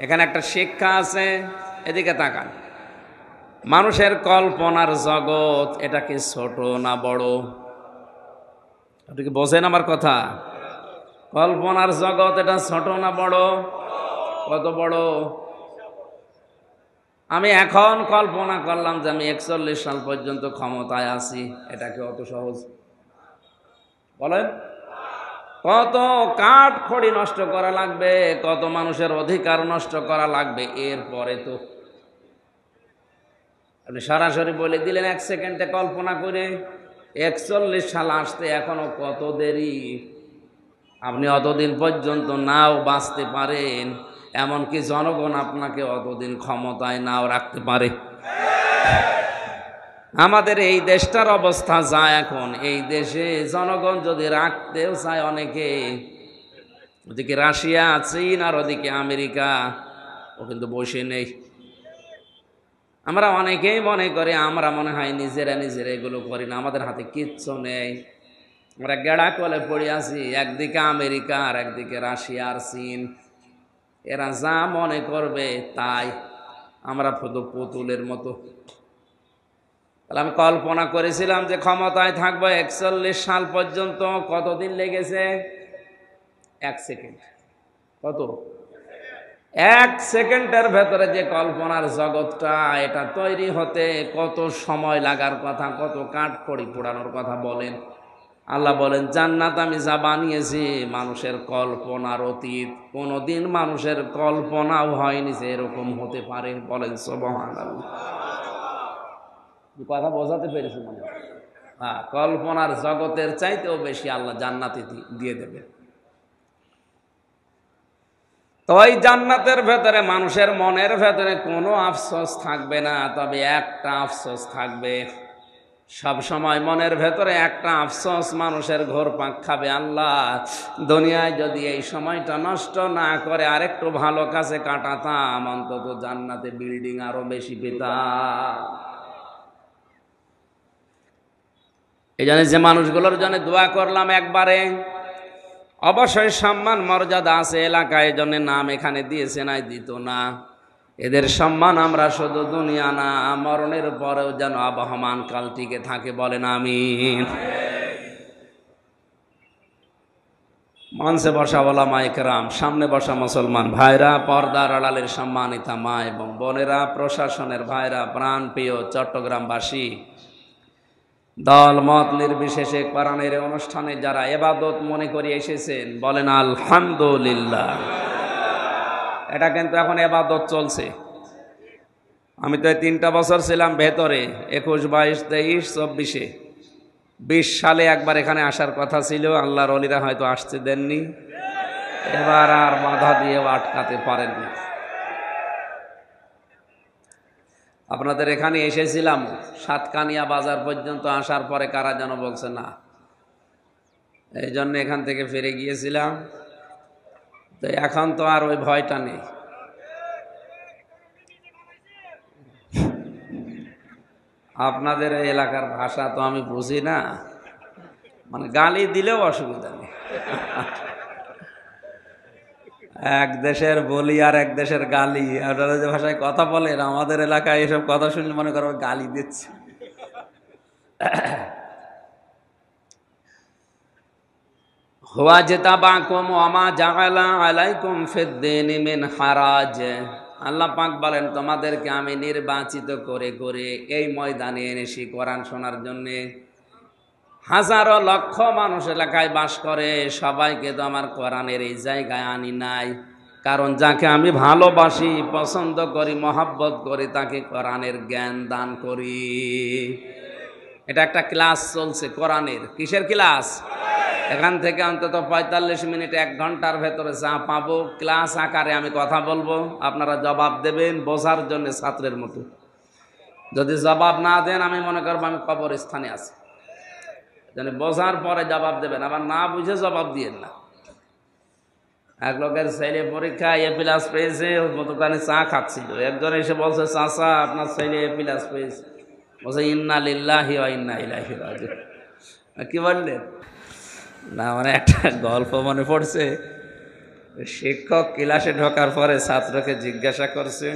এখানে একটা শিক্ষা আছে, এদিকে তাকান। মানুষের কল্পনার জগৎ, এটা কি ছোট না বড়? আপনি কি বোঝেন আমার কথা? কল্পনার জগৎ এটা ছোট না বড়? কত বড়? আমি এখন কল্পনা করলাম যে আমি 41 সাল পর্যন্ত ক্ষমতায় আছি, এটা কি অত সহজ? বলেন, কত কাঠ খড়ি নষ্ট করা লাগবে, কত মানুষের অধিকার নষ্ট করা লাগবে, এরপরে তো আপনি সরাসরি বলে দিলেন 1 সেকেন্ডে কল্পনা করে। 41 সাল আসতে এখনো কত দেরি। আপনি অতদিন পর্যন্ত নাও বাঁচতে পারেন, এমনকি জনগণ আপনাকে অতদিন ক্ষমতায় নাও রাখতে পারে। আমাদের এই দেশটার অবস্থা যা এখন, এই দেশে জনগণ যদি রাখতেও চায় অনেকে, ওদিকে রাশিয়া, চীন আর ওদিকে আমেরিকা, ও কিন্তু বসে নেই। আমরা অনেকেই মনে করি আমরা মনে হয় নিজেরা এগুলো করি না, আমাদের হাতে কিচ্ছু নেই। আমরা গেড়া কলে পড়ে আছি, একদিকে আমেরিকা আর একদিকে রাশিয়া আর চীন। এরা যা মনে করবে তাই, আমরা শুধু পুতুলের মতো। তাহলে আমি কল্পনা করেছিলাম যে ক্ষমতায় থাকবো 41 সাল পর্যন্ত। কতদিন লেগেছে? 1 সেকেন্ড। কত? 1 সেকেন্ডের ভেতরে যে কল্পনার জগৎটা, এটা তৈরি হতে কত সময় লাগার কথা, কত কাঠ খড়ি পোড়ানোর কথা বলেন। আল্লাহ বলেন জান্নাত আমি যা বানিয়েছি মানুষের কল্পনার অতীত, কোনোদিন মানুষের কল্পনাও হয়নি যে এরকম হতে পারে। বলেন সুবহানাল্লাহ। কথা বোঝাতে পেরেছি মনে হয়? হ্যাঁ, কল্পনার জগতের চাইতেও বেশি আল্লাহ জান্নাতে দিয়ে দেবে। তো ওই জান্নাতের ভেতরে মানুষের মনের ভেতরে কোনো আফসোস থাকবে না, তবে একটা আফসোস থাকবে সব সময়। মনের ভেতরে একটা আফসোস মানুষের ঘোরপাক খাবে, আল্লাহ দুনিয়ায় যদি এই সময়টা নষ্ট না করে আরেকটু ভালো কাজে কাটাতাম, অন্তত জান্নাতে বিল্ডিং আরো বেশি পেতাম। এই জন্য যে মানুষগুলোর জন্য দোয়া করলাম একবারে, অবশ্যই সম্মান মর্যাদা আছে এলাকায়, জন্য নাম এখানে দিয়েছে নাই দিত না। এদের সম্মান আমরা শুধু দুনিয়া না, মরণের পরেও যেন আবহমান কাল টিকে থাকে। বলেন আমিন। মঞ্চে বসা ওলামায়ে কেরাম, সামনে বসা মুসলমান ভাইরা, পর্দার আড়ালের সম্মানিতা মা এবং বোনেরা, প্রশাসনের ভাইরা, প্রাণপ্রিয় চট্টগ্রামবাসী, দল মত নির্বিশেষে কোরআনের অনুষ্ঠানে যারা ইবাদত মনে করে এসেছেন, বলেন আলহামদুলিল্লাহ। এটা কিন্তু এখন ইবাদত চলছে। আমি তো 3টা বছর ছিলাম ভেতরে, 21, 22, 23, 24-এ। 20 সালে একবার এখানে আসার কথা ছিল, আল্লাহর ওলিরা হয়তো আসতে দেননি, এবার আর বাধা দিয়েও আটকাতে পারেননি। আপনাদের এখানে এসেছিলাম, সাতকানিয়া বাজার পর্যন্ত আসার পরে কারা যেন বলছে না, এই জন্য এখান থেকে ফিরে গিয়েছিলাম। তো এখন তো আর ওই ভয়টা নেই। আপনাদের এলাকার ভাষা তো আমি বুঝি না, মানে গালি দিলেও অসুবিধা নেই। এক দেশের বলি আর এক দেশের গালি, আপনারা যে ভাষায় কথা বলেন, আমাদের এলাকায় এসব কথা শুনলে মনে করো গালি দিচ্ছে। হুয়া জিতাবাকুম ওয়া মা জাআলা আলাইকুম ফিদ-দীনি মিন হারাজ। আল্লাহ পাক বলেন তোমাদেরকে আমি নির্বাচিত করে করে এই ময়দানে এনেছি কোরআন শোনার জন্য। হাজারো লক্ষ মানুষ এলাকায় বাস করে, সবাইকে তো আমার কোরআনের এই জায়গায় আনি নাই, কারণ যাকে আমি ভালোবাসি, পছন্দ করি, মহাব্বত করি, তাকে কোরআনের জ্ঞান দান করি। এটা একটা ক্লাস চলছে কোরআনের। কিসের ক্লাস? এখান থেকে অন্তত 45 মিনিট 1 ঘন্টার ভেতরে যা পাবো ক্লাস আকারে আমি কথা বলবো, আপনারা জবাব দেবেন বোঝার জন্য ছাত্রের মতো। যদি জবাব না দেন আমি মনে করবো আমি কবরস্থানে আছি। যেন বোঝার পরে জবাব দেবেন, আবার না বুঝে জবাব দিয়েন না। এক লোকের ছেলে পরীক্ষায় A+ পেয়েছে, দোকানে চা খাচ্ছিল, একজন এসে বলছে চাচা আপনার ছেলে A+ পেয়েছে। বলছে ইন্না লিল্লাহি ওয়া ইন্না ইলাইহি রাজিউন। কি বললেন? না মানে একটা গল্প মনে পড়ছে। শিক্ষক ক্লাসে ঢোকার পরে ছাত্রকে জিজ্ঞাসা করছে,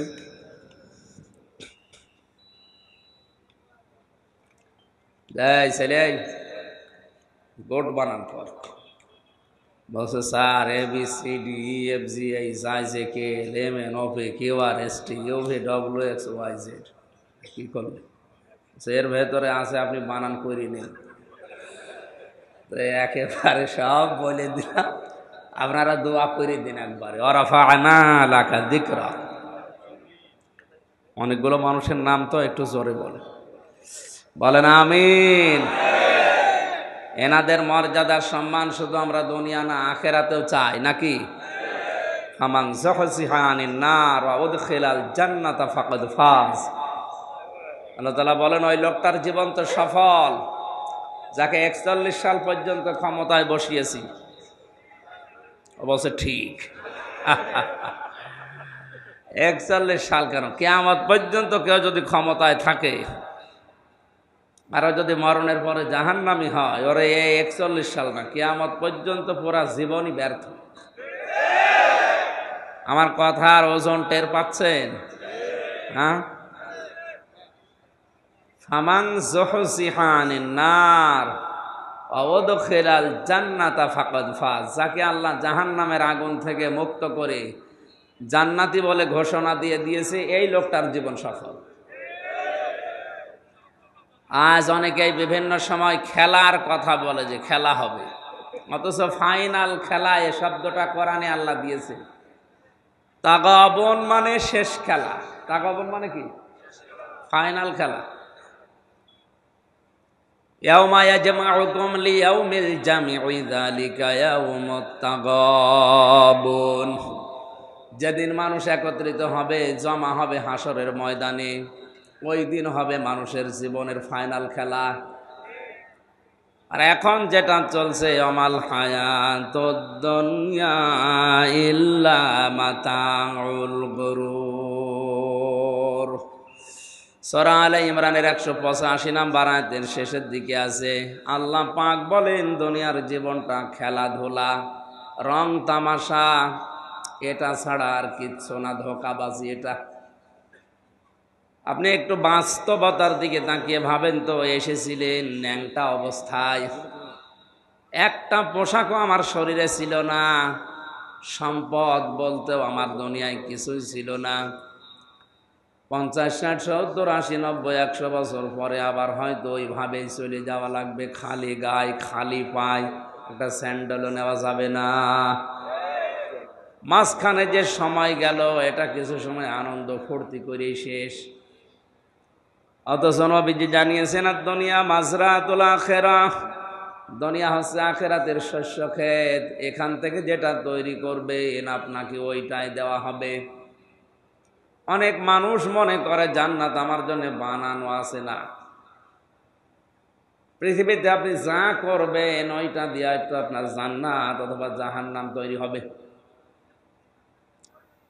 ছেলে গোট বানান পর। বলছে, স্যার ABCDEFGHIJKLMNOPQRSTUV কি করলেন? এর ভেতরে আছে, আপনি বানান করে নেন। তো একেবারে সব বলে দিলাম, আপনারা দোয়া করে দিন একবারে। ওয়ারাফা'না লাকা যিকরা। অনেকগুলো মানুষের নাম তো, একটু জোরে বলেন আমিন। এনাদের মর্যাদার সম্মান শুধু আমরা দুনিয়া না, আখেরাতেও চাই নাকি? ফামান যুহজিহা আনিন নার ওয়া উদখিলাল জান্নাতা ফাকাদ ফাজ। আল্লাহ তাআলা বলেন, ওই লোকটার জীবন তো সফল যাকে 41 সাল পর্যন্ত ক্ষমতায় বসিয়েছি। অবশ্য ঠিক। 41 সাল কেন, কিয়ামত পর্যন্ত কেউ যদি ক্ষমতায় থাকে আর যদি মরণের পরে জাহান্নামী হয়, ওরে এই 41 সাল না, কিয়ামত পর্যন্ত পুরা জীবনই ব্যর্থ। আমার কথার ওজন টের পাচ্ছেন? হ্যাঁ। ফামান যুহজিহা আনিন নার ওয়া উদখিলাল জান্নাতা ফাকাদ ফাজ। যাকে আল্লাহ জাহান্নামের আগুন থেকে মুক্ত করে জান্নাতি বলে ঘোষণা দিয়ে দিয়েছে, এই লোকটার জীবন সফল। আজ অনেকেই বিভিন্ন সময় খেলার কথা বলে যে খেলা হবে, অথচ ফাইনাল খেলা এ শব্দটা কোরআনে আল্লাহ দিয়েছে। তাগাবুন মানে শেষ খেলা। তাগাবুন মানে কি? ফাইনাল খেলা। ইয়াউমা ইয়াজমাউকুম লিয়াউমিল জামি'i যালিকা ইয়াউমুত তাগাবুন। যেদিন মানুষ একত্রিত হবে, জমা হবে হাসরের ময়দানে, ওই দিন হবে মানুষের জীবনের ফাইনাল খেলা। আর এখন যেটা চলছে, অমাল হায়াতুদ দুনিয়া ইল্লা মাতাউল গুরুর। সূরা আলে ইমরানের 185 নম্বর আয়াতের শেষের দিকে আছে, আল্লাহ পাক বলেন, দুনিয়ার জীবনটা খেলাধুলা, রং তামাশা, এটা ছাড়া আর কিচ্ছু না, ধোঁকাবাজি। এটা আপনি একটু বাস্তবতার দিকে তাকিয়ে ভাবেন তো, এসেছিলেন ন্যাংটা অবস্থায়, একটা পোশাকও আমার শরীরে ছিল না, সম্পদ বলতেও আমার দুনিয়ায় কিছুই ছিল না। 50, 60, 70, 80, 90, 100 বছর পরে আবার হয়তো ওইভাবেই চলে যাওয়া লাগবে, খালি গায়ে খালি পায়, একটা স্যান্ডেলও নেওয়া যাবে না। মাঝখানে যে সময় গেল, এটা কিছু সময় আনন্দ ফুর্তি করেই শেষ। অথচ নবীজি জানিয়েছেন, আর দুনিয়া মাজরাতুল আখিরাহ, দুনিয়া হচ্ছে আখিরাতের শস্য ক্ষেত, এখান থেকে যেটা তৈরি করবেন আপনাকে ওইটাই দেওয়া হবে। অনেক মানুষ মনে করে জান্নাত আমার জন্য বানানো আছে। না, পৃথিবীতে আপনি যা করবেন ওইটা দিয়ে একটু আপনার জান্নাত অথবা জাহান্নাম তৈরি হবে।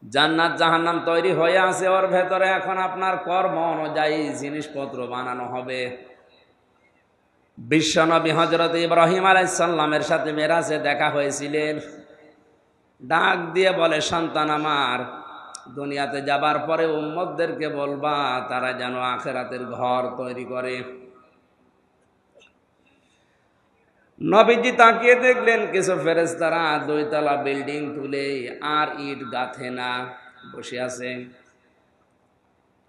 জান্নাত জাহান্নাম তৈরি হয়ে আছে, ওর ভেতরে এখন আপনার কর্ম অনুযায়ী জিনিসপত্র বানানো হবে। বিশ্বনবী হযরত ইব্রাহিম আলাইহিস সালামের সাথে মেরাজে দেখা হয়েছিলেন। ডাক দিয়ে বলে, সন্তান আমার, দুনিয়াতে যাবার পরে উম্মতদেরকে বলবা তারা যেন আখিরাতের ঘর তৈরি করে। নবীজি তাকিয়ে দেখলেন কিছু ফেরেশতারা 2 তলা বিল্ডিং তুলে আর ইট গাঁথে না, বসে আছে।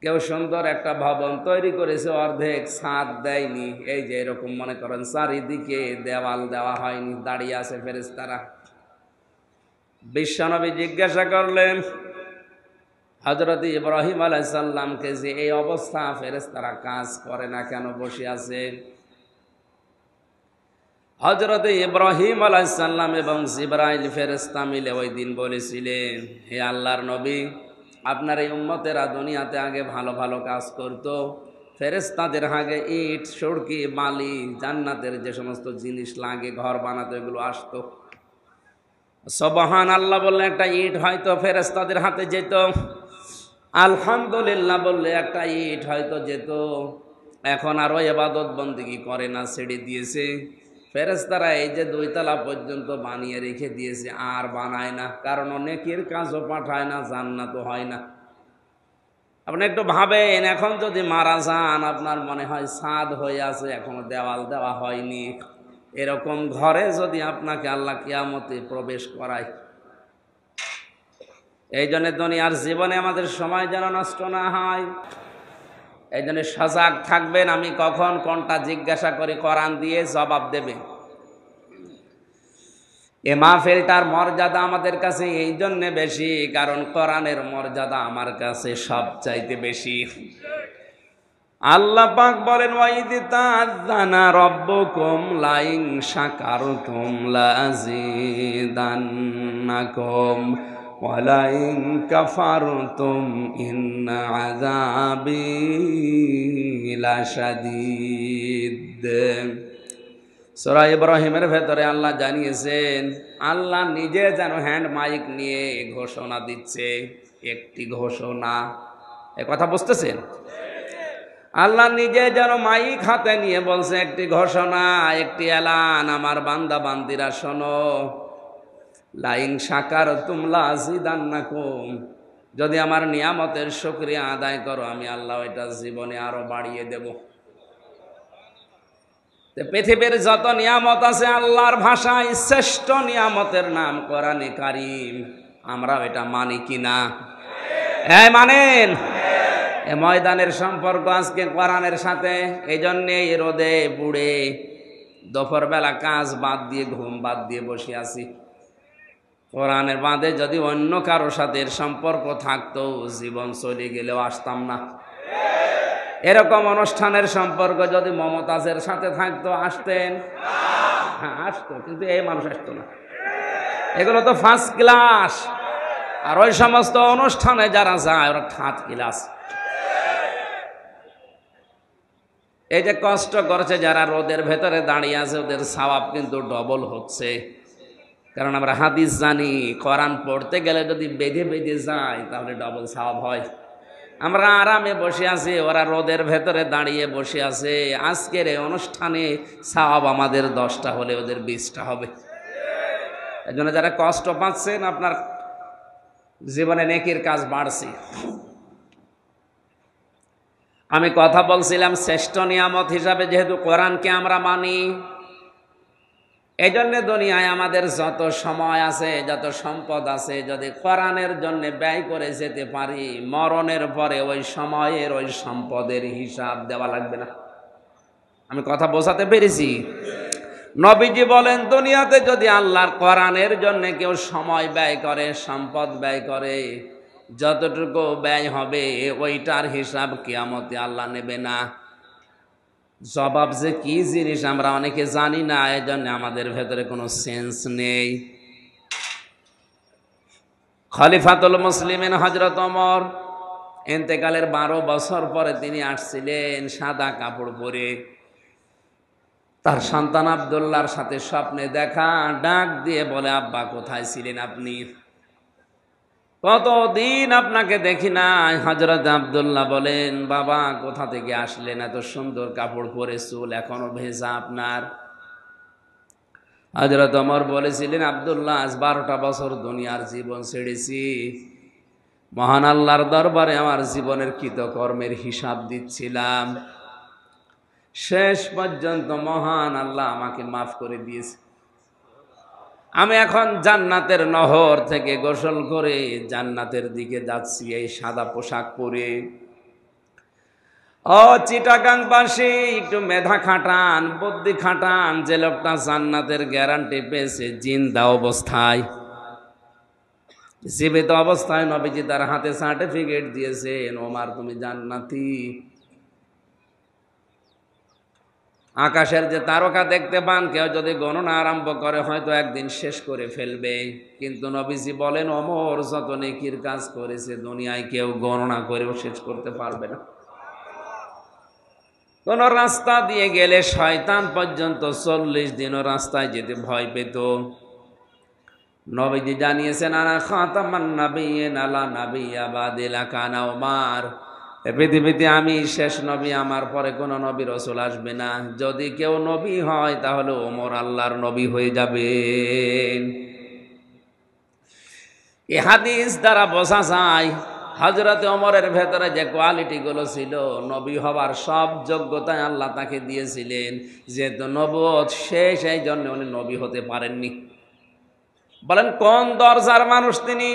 কেউ সুন্দর একটা ভবন তৈরি করেছে, অর্ধেক ছাদ দেয়নি। এই যে এরকম মনে করেন চারিদিকে দেওয়াল দেওয়া হয়নি, দাঁড়িয়ে আছে ফেরেশতারা। বিশ্বনবী জিজ্ঞাসা করলেন হযরত ইব্রাহিম আলাইহিস সালামকে যে এই অবস্থা, ফেরেশতারা কাজ করে না কেন, বসে আছে? হযরত ইব্রাহিম আলাইহিস সালাম এবং জিবরাইল ফেরেশতা মিলে ওই দিন বলেছিলেন, হে আল্লাহর নবী, আপনার এই উম্মতেরা দুনিয়াতে আগে ভালো ভালো কাজ করত, ফেরেশতাদের আগে ইট, সড়কি, বালি, জান্নাতের যে সমস্ত জিনিস লাগে ঘর বানাতে, এগুলো আসতো। সুবহানাল্লাহ বললে একটা ইট হয়তো ফেরেশতাদের হাতে যেত, আলহামদুলিল্লাহ বললে একটা ইট হয়তো যেত। এখন আরো ইবাদত বন্দেগী করে না, ছেড়ে দিয়েছে। ফেরেশতারা এই যে 2 তলা পর্যন্ত বানিয়ে রেখে দিয়েছে, আর বানায় না, কারণ নেকির কাজও পাঠায় না, জান্নাতও হয় না। আপনি একটু ভাবেন, এখন যদি মারা যান, আপনার মনে হয় ছাদ হয়ে আছে, এখনো দেওয়াল দেওয়া হয়নি, এরকম ঘরে যদি আপনাকে আল্লাহ কিয়ামতে প্রবেশ করায়। এই জন্য দুনিয়ার জীবনে আমাদের সময় যেন নষ্ট না হয়, এই জন্য সজাগ থাকবেন। আমি কখন কোনটা জিজ্ঞাসা করি, কোরআন দিয়ে জবাব দেবে। এ মাহফিলটার মর্যাদা আমাদের কাছে এই জন্যে বেশি, কারণ কোরআনের মর্যাদা আমার কাছে সবচাইতে বেশি। আল্লাহ পাক বলেন, ওয়াইদ তাআযানা রাব্বুকুম লাইন শাকারতুম লাযিদান্নাকুম ওয়া লাইন কাফারতুম ইন্না আযাবি লাশাদীদ। সূরা ইব্রাহিমের ভেতরে আল্লাহ জানিয়েছেন, আল্লাহ নিজে যেন হ্যান্ড মাইক নিয়ে ঘোষণা দিচ্ছে, একটি ঘোষণা। এ কথা বুঝতেছেন? আল্লাহ নিজে যেন মাইক হাতে নিয়ে বলছে, একটি ঘোষণা, একটি এলান, আমার বান্দা বান্দিরা শোনো, লাইন শাকারতুম লাযিদান্নাকুম, যদি আমার নিয়ামতের শুকরিয়া আদায় করো, আমি আল্লাহ এটা জীবনে আরো বাড়িয়ে দেব। পৃথিবীর যত নিয়ামত আছে, আল্লাহর ভাষায় শ্রেষ্ঠ নিয়ামতের নাম কোরআনে কারীম। আমরা এটা মানি কিনা? হ্যাঁ, মানেন? এ ময়দানের সম্পর্ক আজকে কোরআনের সাথে। এই জন্যে রোদে পুড়ে দুপুরবেলা কাজ বাদ দিয়ে, ঘুম বাদ দিয়ে বসে আছি। কোরআনের বাদে যদি অন্য কারো সাথে সম্পর্ক থাকতো, জীবন চলে গেলেও আসতাম না। এরকম অনুষ্ঠানের সম্পর্ক যদি মমতাজের সাথে থাকতো, আসতেন? হ্যাঁ, আসতো, কিন্তু এই মানুষ আসতো না। এগুলো তো ফার্স্ট ক্লাস, আর ওই সমস্ত অনুষ্ঠানে যারা যায় ওরা থার্ড ক্লাস। এই যে কষ্ট করছে যারা রোদের ভেতরে দাঁড়িয়ে আছে, ওদের সওয়াব কিন্তু ডবল হচ্ছে। কারণ আমরা হাদিস জানি, কোরআন পড়তে গেলে যদি বেঁধে বেঁধে যায় তাহলে ডবল সওয়াব হয়। আমরা আরামে বসে আছি, ওরা রোদের ভেতরে দাঁড়িয়ে বসে আছে। আজকের এই অনুষ্ঠানে সওয়াব আমাদের 10টা হলে ওদের 20টা হবে। এই জন্য যারা কষ্ট পাচ্ছেন, আপনার জীবনে নেকির কাজ বাড়ছে। আমি কথা বলছিলাম শ্রেষ্ঠ নিয়ামত হিসাবে যেহেতু কোরআনকে আমরা মানি, এই জন্য দুনিয়ায় আমাদের যত সময় আছে, যত সম্পদ আছে, যদি কোরআনের জন্য ব্যয় করে যেতে পারি, মরণের পরে ওই সময়ের, ওই সম্পদের হিসাব দেওয়া লাগবে না। আমি কথা বোঝাতে পেরেছি? নবীজি বলেন, দুনিয়াতে যদি আল্লাহর কোরআনের জন্য কেউ সময় ব্যয় করে, সম্পদ ব্যয় করে, যতটুকু ব্যয় হবে ওইটার হিসাব কিয়ামতে আল্লাহ নেবে না। জবাব যে কি জিনিস আমরা অনেকে জানি না, এই জন্য আমাদের ভেতরে কোনো সেন্স নেই। খলিফাতুল মুসলিমিন হযরত ওমর ইন্তেকালের 12 বছর পরে তিনি আসছিলেন সাদা কাপড় পরে। তার সন্তান আব্দুল্লাহর সাথে স্বপ্নে দেখা, ডাক দিয়ে বলে, আব্বা কোথায় ছিলেন আপনি? কতদিন আপনাকে দেখি না। হযরত আব্দুল্লাহ বলেন, বাবা কোথা থেকে আসলেন? এত সুন্দর কাপড় পরে, চুল এখনো ভেজা আপনার। হযরত ওমর বলেছিলেন, আব্দুল্লাহ আজ 12টা বছর দুনিয়ার জীবন ছেড়েছি, মহান আল্লাহর দরবারে আমার জীবনের কৃতকর্মের হিসাব দিচ্ছিলাম। শেষ পর্যন্ত মহান আল্লাহ আমাকে মাফ করে দিয়েছে। আমি এখন জান্নাতের নহর থেকে গোসল করে জান্নাতের দিকে যাচ্ছি এই সাদা পোশাক পরে। ও চিটাগাংবাসী, একটু মেধা খাটান, বুদ্ধি খাটান। যে লোকটা জান্নাতের গ্যারান্টি পেয়েছে জিন্দা অবস্থায়, জীবিত অবস্থায়, নবীজি তার হাতে সার্টিফিকেট দিয়েছেন, ওমর তুমি জান্নাতি। আকাশের যে তারকা দেখতে পান, কেউ যদি গণনা আরম্ভ করে হয়তো একদিন শেষ করে ফেলবে, কিন্তু নবীজি বলেন, ওমর যত নেকির কাজ করেছে দুনিয়ায় কেউ গণনা করেও শেষ করতে পারবে না। কোন রাস্তা দিয়ে গেলে শয়তান পর্যন্ত 40 দিনও রাস্তায় যেতে ভয় পেত। নবীজি জানিয়েছেন, আনা খাতামান নাবিয়্যিন লা নাবিয়্যা বাদি লাকানা ওমর, এ পৃথিবীতে আমি শেষ নবী, আমার পরে কোনো নবী রাসূল আসবে না। যদি কেউ নবী হয় তাহলে ওমর আল্লাহর নবী হয়ে যাবেন। এই হাদিস দ্বারা বোঝা যায় হযরত ওমরের ভেতরে যে কোয়ালিটি গুলো ছিল, নবী হবার সব যোগ্যতায় আল্লাহ তাকে দিয়েছিলেন। যেহেতু নবুয়ত শেষ, এই জন্য উনি নবী হতে পারেননি। বলেন কোন দরজার মানুষ তিনি?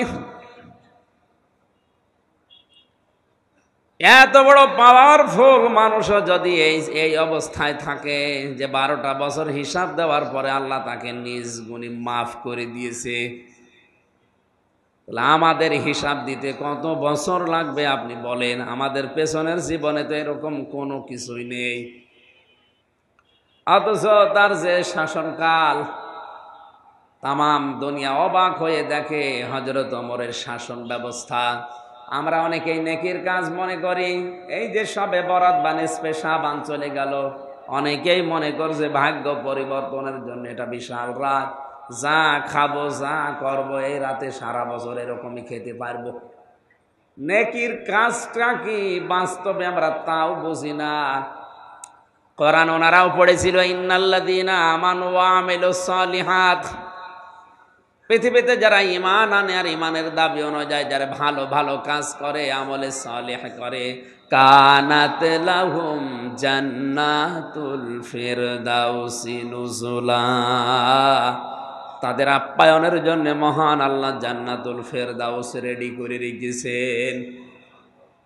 এত বড় পাওয়ারফুল মানুষও যদি এই অবস্থায় থাকে যে 12টা বছর হিসাব দেওয়ার পরে আল্লাহ তাকে নিজ গুণে মাফ করে দিয়েছে, আমাদের হিসাব দিতে কত বছর লাগবে আপনি বলেন? আমাদের পেছনের জীবনে তো এরকম কোনো কিছুই নেই, অথচ তার যে শাসনকাল, তামাম দুনিয়া অবাক হয়ে দেখে হযরত ওমরের শাসন ব্যবস্থা। আমরা অনেকেই নেকির কাজ মনে করি, এই যে সবে বরাত বা নিসফে শাবান চলে গেল, অনেকেই মনে করছে ভাগ্য পরিবর্তনের জন্য এটা বিশাল রাত, যা খাবো যা করব এই রাতে সারা বছর এরকমই খেতে পারবো। নেকির কাজটা কি বাস্তবে আমরা তাও বুঝি না। কোরআন ওনারাও পড়েছিল, ইন্নাল্লাযীনা আমানু ওয়া আমিলুস সালিহাত। পৃথিবীতে যারা ঈমান আনে আর ঈমানের দাবি অনুযায়ী যারা ভালো ভালো কাজ করে, আমলে সালেহ করে, কানাত লাহুম জান্নাতুল ফিরদাউসি নুজুলা, তাদের আপ্যায়নের জন্য মহান আল্লাহ জান্নাতুল ফেরদাউস রেডি করে রেখেছেন।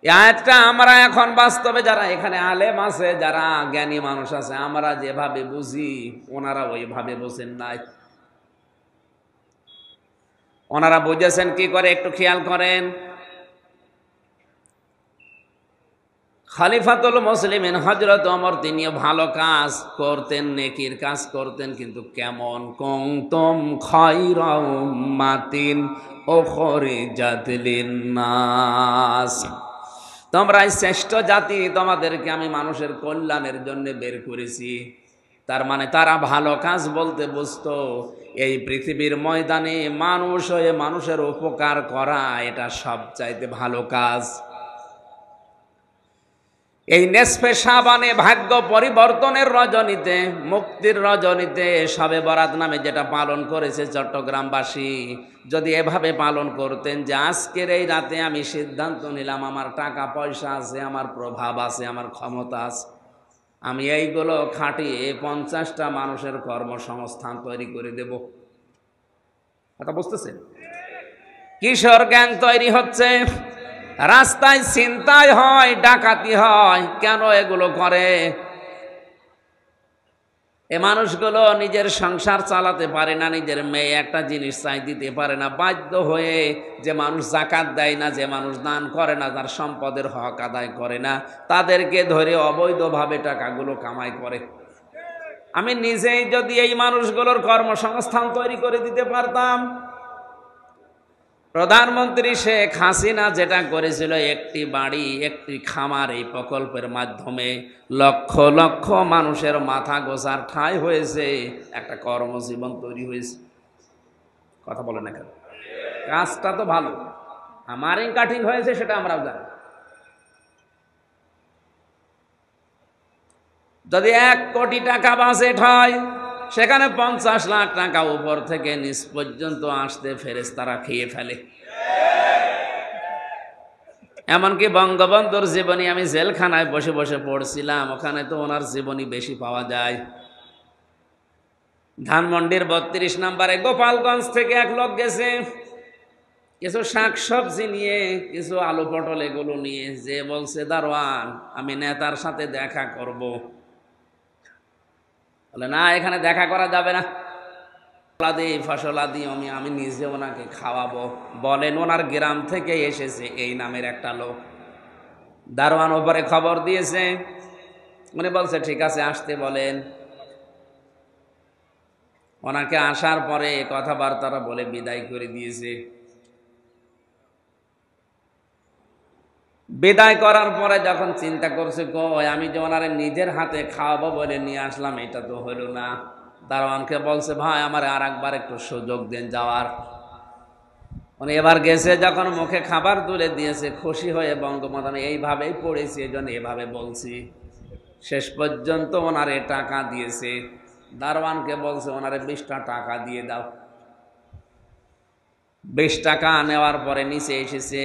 এই আয়াতটা আমরা এখন বাস্তবে যারা এখানে আলেম আছে, যারা জ্ঞানী মানুষ আছে, আমরা যেভাবে বুঝি ওনারা ওইভাবে বোঝেন নাই। ওনারা বুঝেছেন কি করে একটু খেয়াল করেন। খলিফাতুল মুসলিমিন হযরত ওমর তিনিও ভালো কাজ করতেন, নেকির কাজ করতেন, কিন্তু কেমন? কুনতুম খায়রা উম্মাতিন উখরিজাত লিন্নাস, তোমরাই শ্রেষ্ঠ জাতি, তোমাদেরকে আমি মানুষের কল্যাণের জন্য বের করেছি। তার মানে তারা ভালো কাজ বলতে বুঝতো এই পৃথিবীর ময়দানে মানুষ হয়ে মানুষের উপকার করা, এটা সবচাইতে ভালো কাজ। এই নিসফে শাবানে ভাগ্য পরিবর্তনের রজনীতে, মুক্তির রজনীতে শবে বরাত নামে যেটা পালন করেছে চট্টগ্রামবাসী, যদি এভাবে পালন করতেন যে আজকের এই রাতে আমি সিদ্ধান্ত নিলাম, আমার টাকা পয়সা আছে, আমার প্রভাব আছে, আমার ক্ষমতা আছে, আমি এইগুলো খাটিয়ে 50টা মানুষের কর্মসংস্থান তৈরি করে দেব। কথা বুঝতেছেন? কিশোর গ্যাং তৈরি হচ্ছে, রাস্তায় ছিনতাই হয়, ডাকাতি হয়, কেন এগুলো করে? এ মানুষগুলো নিজের সংসার চালাতে পারে না, নিজের মেয়ে একটা জিনিস চাই দিতে পারে না, বাধ্য হয়ে যে মানুষ যাকাত দেয় না, যে মানুষ দান করে না, তার সম্পদের হক আদায় করে না, তাদেরকে ধরে অবৈধভাবে টাকাগুলো কামাই করে। আমি নিজেই যদি এই মানুষগুলোর কর্মসংস্থান তৈরি করে দিতে পারতাম। প্রধানমন্ত্রী শেখ হাসিনা যেটা করেছিল, একটি বাড়ি একটি খামার, এই প্রকল্পের মাধ্যমে লক্ষ লক্ষ মানুষের মাথা গোছার ঠাঁই হয়েছে, একটা কর্মজীবন তৈরি হয়েছে। কথা বলে না কেন? কাজটা তো ভালো, আমারই কাঠিং হয়েছে সেটা আমরাও জানি। যদি 1 কোটি টাকা বাজেট হয়, সেখানে 50 লাখ টাকা উপর থেকে নিচ পর্যন্ত আসতে ফেরেশতারা খেয়ে ফেলে। এমনকি বঙ্গবন্ধুর জীবনী আমি জেলখানায় বসে বসে পড়ছিলাম, ওখানে তো ওনার জীবনী বেশি পাওয়া যায়। ধানমন্ডির 32 নম্বরে গোপালগঞ্জ থেকে এক লোক গেছে কিছু শাকসবজি নিয়ে, কিছু আলু পটল এগুলো নিয়ে, যে বলছে দারোয়ান আমি নেতার সাথে দেখা করব। বলে না, এখানে দেখা করা যাবে না, ফসলাদি আমি নিজে ওনাকে খাওয়াবো। বলেন ওনার গ্রাম থেকে এসেছে এই নামের একটা লোক। দারোয়ান ওপরে খবর দিয়েছে, উনি বলছে ঠিক আছে আসতে বলেন। ওনাকে আসার পরে কথাবার্তারা বলে বিদায় করে দিয়েছে। বিদায় করার পরে যখন চিন্তা করছে, কই আমি যে ওনারে নিজের হাতে খাওয়াবো বলে নিয়ে আসলাম, এটা তো হলো না। দারোয়ানকে বলছে ভাই আমার আর একবার একটু সুযোগ দেন যাওয়ার। উনি এবার গেছে যখন মুখে খাবার তুলে দিয়েছে খুশি হয়ে বঙ্গবন্ধু আমি এইভাবেই পড়েছি এই জন্য এভাবে বলছি। শেষ পর্যন্ত ওনারে টাকা দিয়েছে, দারোয়ানকে বলছে ওনারে 20টা টাকা দিয়ে দাও। 20 টাকা নেওয়ার পরে নিচে এসেছে,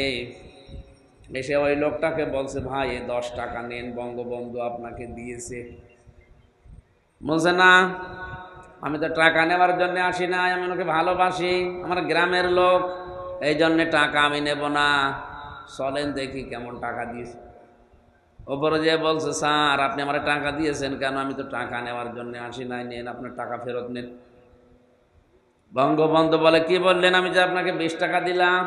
এসে ওই লোকটাকে বলছে ভাই 10 টাকা নেন, বঙ্গবন্ধু আপনাকে দিয়েছে। বলছে না, আমি তো টাকা নেওয়ার জন্য আসি না, আমি ওনাকে ভালোবাসি, আমার গ্রামের লোক, এই জন্য টাকা আমি নেব না, চলেন দেখি কেমন টাকা দিয়েছে। ওপরে যে বলছে স্যার আপনি আমার টাকা দিয়েছেন কেন, আমি তো টাকা নেওয়ার জন্য আসি নাই, নেন আপনার টাকা ফেরত নেন। বঙ্গবন্ধু বলে কি বললেন, আমি যে আপনাকে 20 টাকা দিলাম।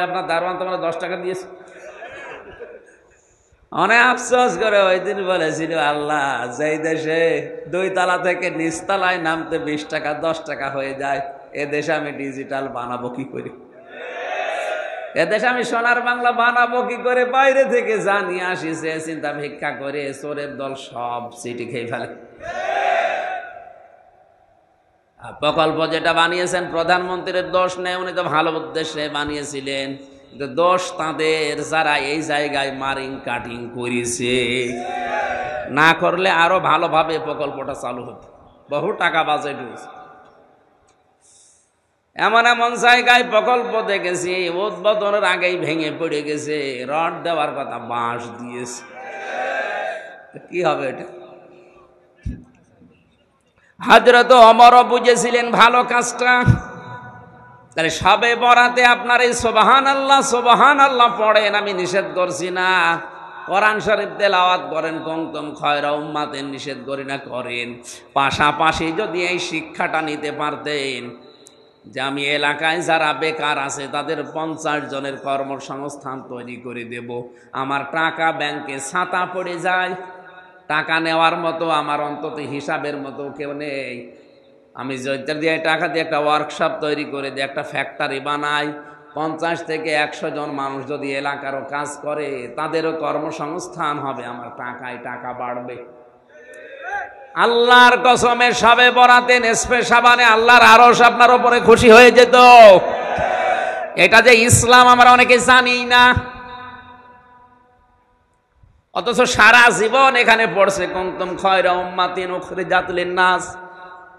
আপনার দারোয়ান তোমার 10 টাকা দিয়েছে। অনেক আফসোস করে ওই দিন বলেছিল আল্লাহ যেই দেশে 2 তলা থেকে নিচতলায় নামতে 20 টাকা 10 টাকা হয়ে যায়, এ দেশে আমি ডিজিটাল বানাবো কি করে, এ দেশে আমি সোনার বাংলা বানাবো কি করে, বাইরে থেকে জানিয়ে আসি সে চিন্তা ভিক্ষা করে চোরের দল সব সিটি খেয়ে ফেলে। প্রকল্প যেটা বানিয়েছেন প্রধানমন্ত্রীর দোষ নেই, উনি তো ভালো উদ্দেশ্যে বানিয়েছিলেন, কিন্তু দোষ তাদের যারা এই জায়গায় মারিং কাটিং করেছে। না করলে আরো ভালোভাবে প্রকল্পটা চালু হতো, বহু টাকা বাজেট হয়েছে। এমন এমন জায়গায় প্রকল্প দেখেছি উদ্বোধনের আগেই ভেঙে পড়ে গেছে, রড দেওয়ার কথা বাঁশ দিয়েছে। কি হবে এটা? হযরত ওমরও বুঝেছিলেন ভালো কাজটা। তাহলে সবে বরাতে আপনার এই সুবহানাল্লাহ সুবহানাল্লাহ পড়েন, আমি নিষেধ করছি না, কোরআন শরীফ তেলাওয়াত করেন, কুনতুম খায়রা উম্মাতিন নিষেধ করি না, করেন। পাশাপাশি যদি এই শিক্ষাটা নিতে পারতেন যে আমি এলাকায় যারা বেকার আছে তাদের 50 জনের কর্মসংস্থান তৈরি করে দেব, আমার টাকা ব্যাংকে ছাতা পড়ে যায়, টাকা নেওয়ার মতো আমার অন্তত হিসাবের মতো কেউ নেই, আমি যদি দিয়ে টাকা দিয়ে একটা ওয়ার্কশপ তৈরি করে দিয়ে একটা ফ্যাক্টরি বানাই, 50 থেকে 100 জন মানুষ যদি এলাকারও কাজ করে তাদেরও কর্মসংস্থান হবে, আমার টাকায় টাকা বাড়বে। আল্লাহর কসমে সবে বরাতে নেসফে শাবানে আল্লাহর আরশ আপনার উপরে খুশি হয়ে যেত। এটা যে ইসলাম আমরা অনেকে জানি না, অথচ সারা জীবন এখানে পড়ছে কুনতুম খায়রা উম্মাতিন উখরিজাত লিন-নাস,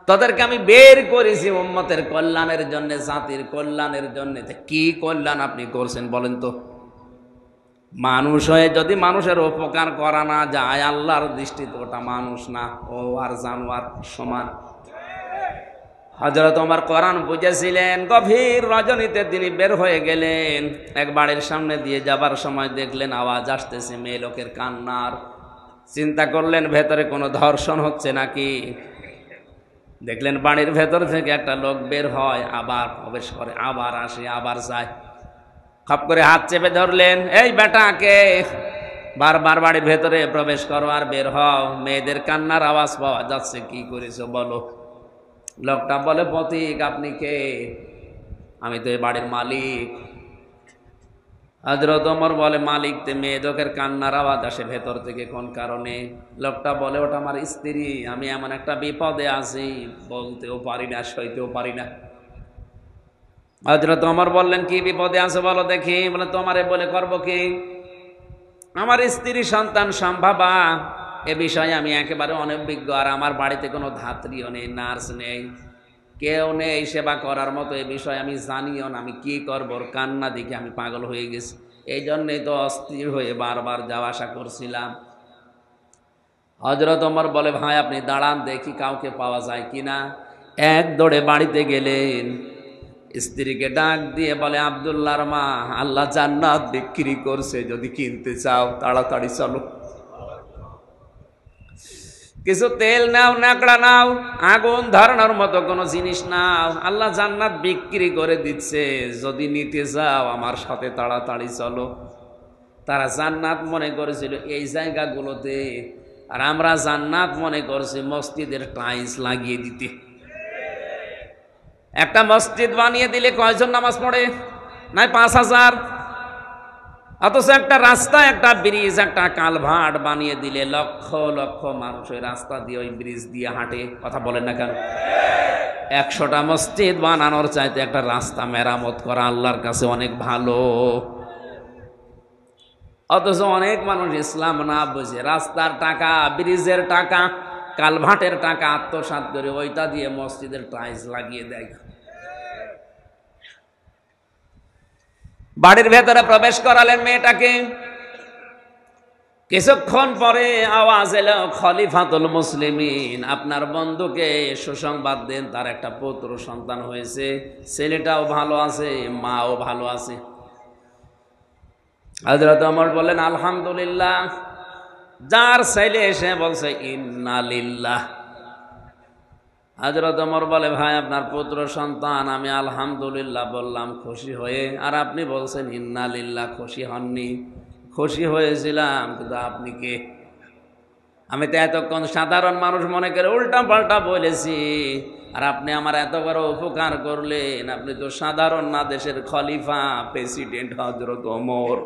তাদেরকে আমি বের করেছি উম্মতের কল্যাণের জন্য, জাতির কল্যাণের জন্য। কি কল্যাণ আপনি করছেন বলেন তো? মানুষ হয়ে যদি মানুষের উপকার করা না যায়, আল্লাহর দৃষ্টিতে ওটা মানুষ না, ও আর জানোয়ার সমান। হযরত ওমর কোরআন বুঝেছিলেন, গভীর রজনীতে তিনি বের হয়ে গেলেন, এক বাড়ির সামনে দিয়ে যাবার সময় দেখলেন আওয়াজ আসতেছে মেয়ে লোকের কান্নার। চিন্তা করলেন ভেতরে কোনো ধর্ষণ হচ্ছে নাকি। দেখলেন বাড়ির ভেতর থেকে একটা লোক বের হয়, আবার প্রবেশ করে, আবার আসে, আবার যায়। খপ করে হাত চেপে ধরলেন, এই বেটাকে বারবার বাড়ির ভেতরে প্রবেশ করো আর বের হও, মেয়েদের কান্নার আওয়াজ পাওয়া যাচ্ছে, কি করেছো বলো। লোকটা বলে পথিক আপনি কে? আমি তো এই বাড়ির মালিক। হযরত ওমর বলে মালিক তে মেয়ে লোকের কান্নার আওয়াজ আসে ভেতর থেকে কোন কারণে? লোকটা বলে ওটা আমার স্ত্রী, আমি এমন একটা বিপদে আছি, বলতেও পারি না সইতেও পারি না। হযরত ওমর বললেন কি বিপদে আছে বলো দেখি। বলে তোমারে বলে করব কি, আমার স্ত্রী সন্তান সম্ভবা, এ বিষয়ে আমি একেবারে অনভিজ্ঞ, আর আমার বাড়িতে কোনো ধাত্রীও নেই, নার্স নেই, কেউ নেই সেবা করার মতো, এ বিষয়ে আমি জানিও না, আমি কি করবো। কান্না দেখে আমি পাগল হয়ে গেছি, এই জন্যই তো অস্থির হয়ে বারবার যাওয়া আসা করছিলাম। হযরত ওমর বলে ভাই আপনি দাঁড়ান দেখি কাউকে পাওয়া যায় কিনা। এক দৌড়ে বাড়িতে গেলেন, স্ত্রীকে ডাক দিয়ে বলে আব্দুল্লাহর মা, আল্লাহ জান্নাত বিক্রি করছে, যদি কিনতে চাও তাড়াতাড়ি চলো, কিছু তেল নাও, নাকড়া নাও, আগুন ধরানোর মতো কোনো জিনিস নাও, আল্লাহ জান্নাত বিক্রি করে দিচ্ছে, যদি নিতে যাও আমার সাথে তাড়াতাড়ি চলো। তারা জান্নাত মনে করেছিল এই জায়গাগুলোতে, আর আমরা জান্নাত মনে করছি মসজিদের টাইলস লাগিয়ে দিতে। একটা মসজিদ বানিয়ে দিলে কয়জন নামাজ পড়ে? নাই 5000। অথচ একটা রাস্তা, একটা ব্রিজ, একটা কালভার্ট বানিয়ে দিলে লক্ষ লক্ষ মানুষ ওই রাস্তা দিয়ে, ওই ব্রিজ দিয়ে হাঁটে। কথা বলেন না কেন? 100টা মসজিদ বানানোর চাইতে একটা রাস্তা মেরামত করা আল্লাহর কাছে অনেক ভালো। অথচ অনেক মানুষ ইসলাম না বুঝে রাস্তার টাকা, ব্রিজের টাকা, কালভার্টের টাকা আত্মসাৎ করে ওইটা দিয়ে মসজিদের টাইলস লাগিয়ে দেয়। বাড়ির ভেতরে প্রবেশ করালেন মেয়েটাকে, কিছুক্ষণ পরে আওয়াজ এলো, খলিফাতুল মুসলিমিন, আপনার বন্ধুকে সুসংবাদ দেন, তার একটা পুত্র সন্তান হয়েছে, ছেলেটাও ভালো আছে, মাও ভালো আছে। হযরত ওমর বললেন আলহামদুলিল্লাহ। যার ছেলে এসে বলছে ইন্না লিল্লাহ। হযরত ওমর বলে, ভাই আপনার পুত্র সন্তান, আমি আলহামদুলিল্লাহ বললাম খুশি হয়ে, আর আপনি বলছেন ইন্না লিল্লাহ, খুশি হননি? খুশি হয়েছিলাম, কিন্তু আপনি কে? আমি তো এতক্ষণ সাধারণ মানুষ মনে করে উল্টা পাল্টা বলেছি, আর আপনি আমার এত বড় উপকার করলেন। আপনি তো সাধারণ না, দেশের খলিফা, প্রেসিডেন্ট হযরত ওমর।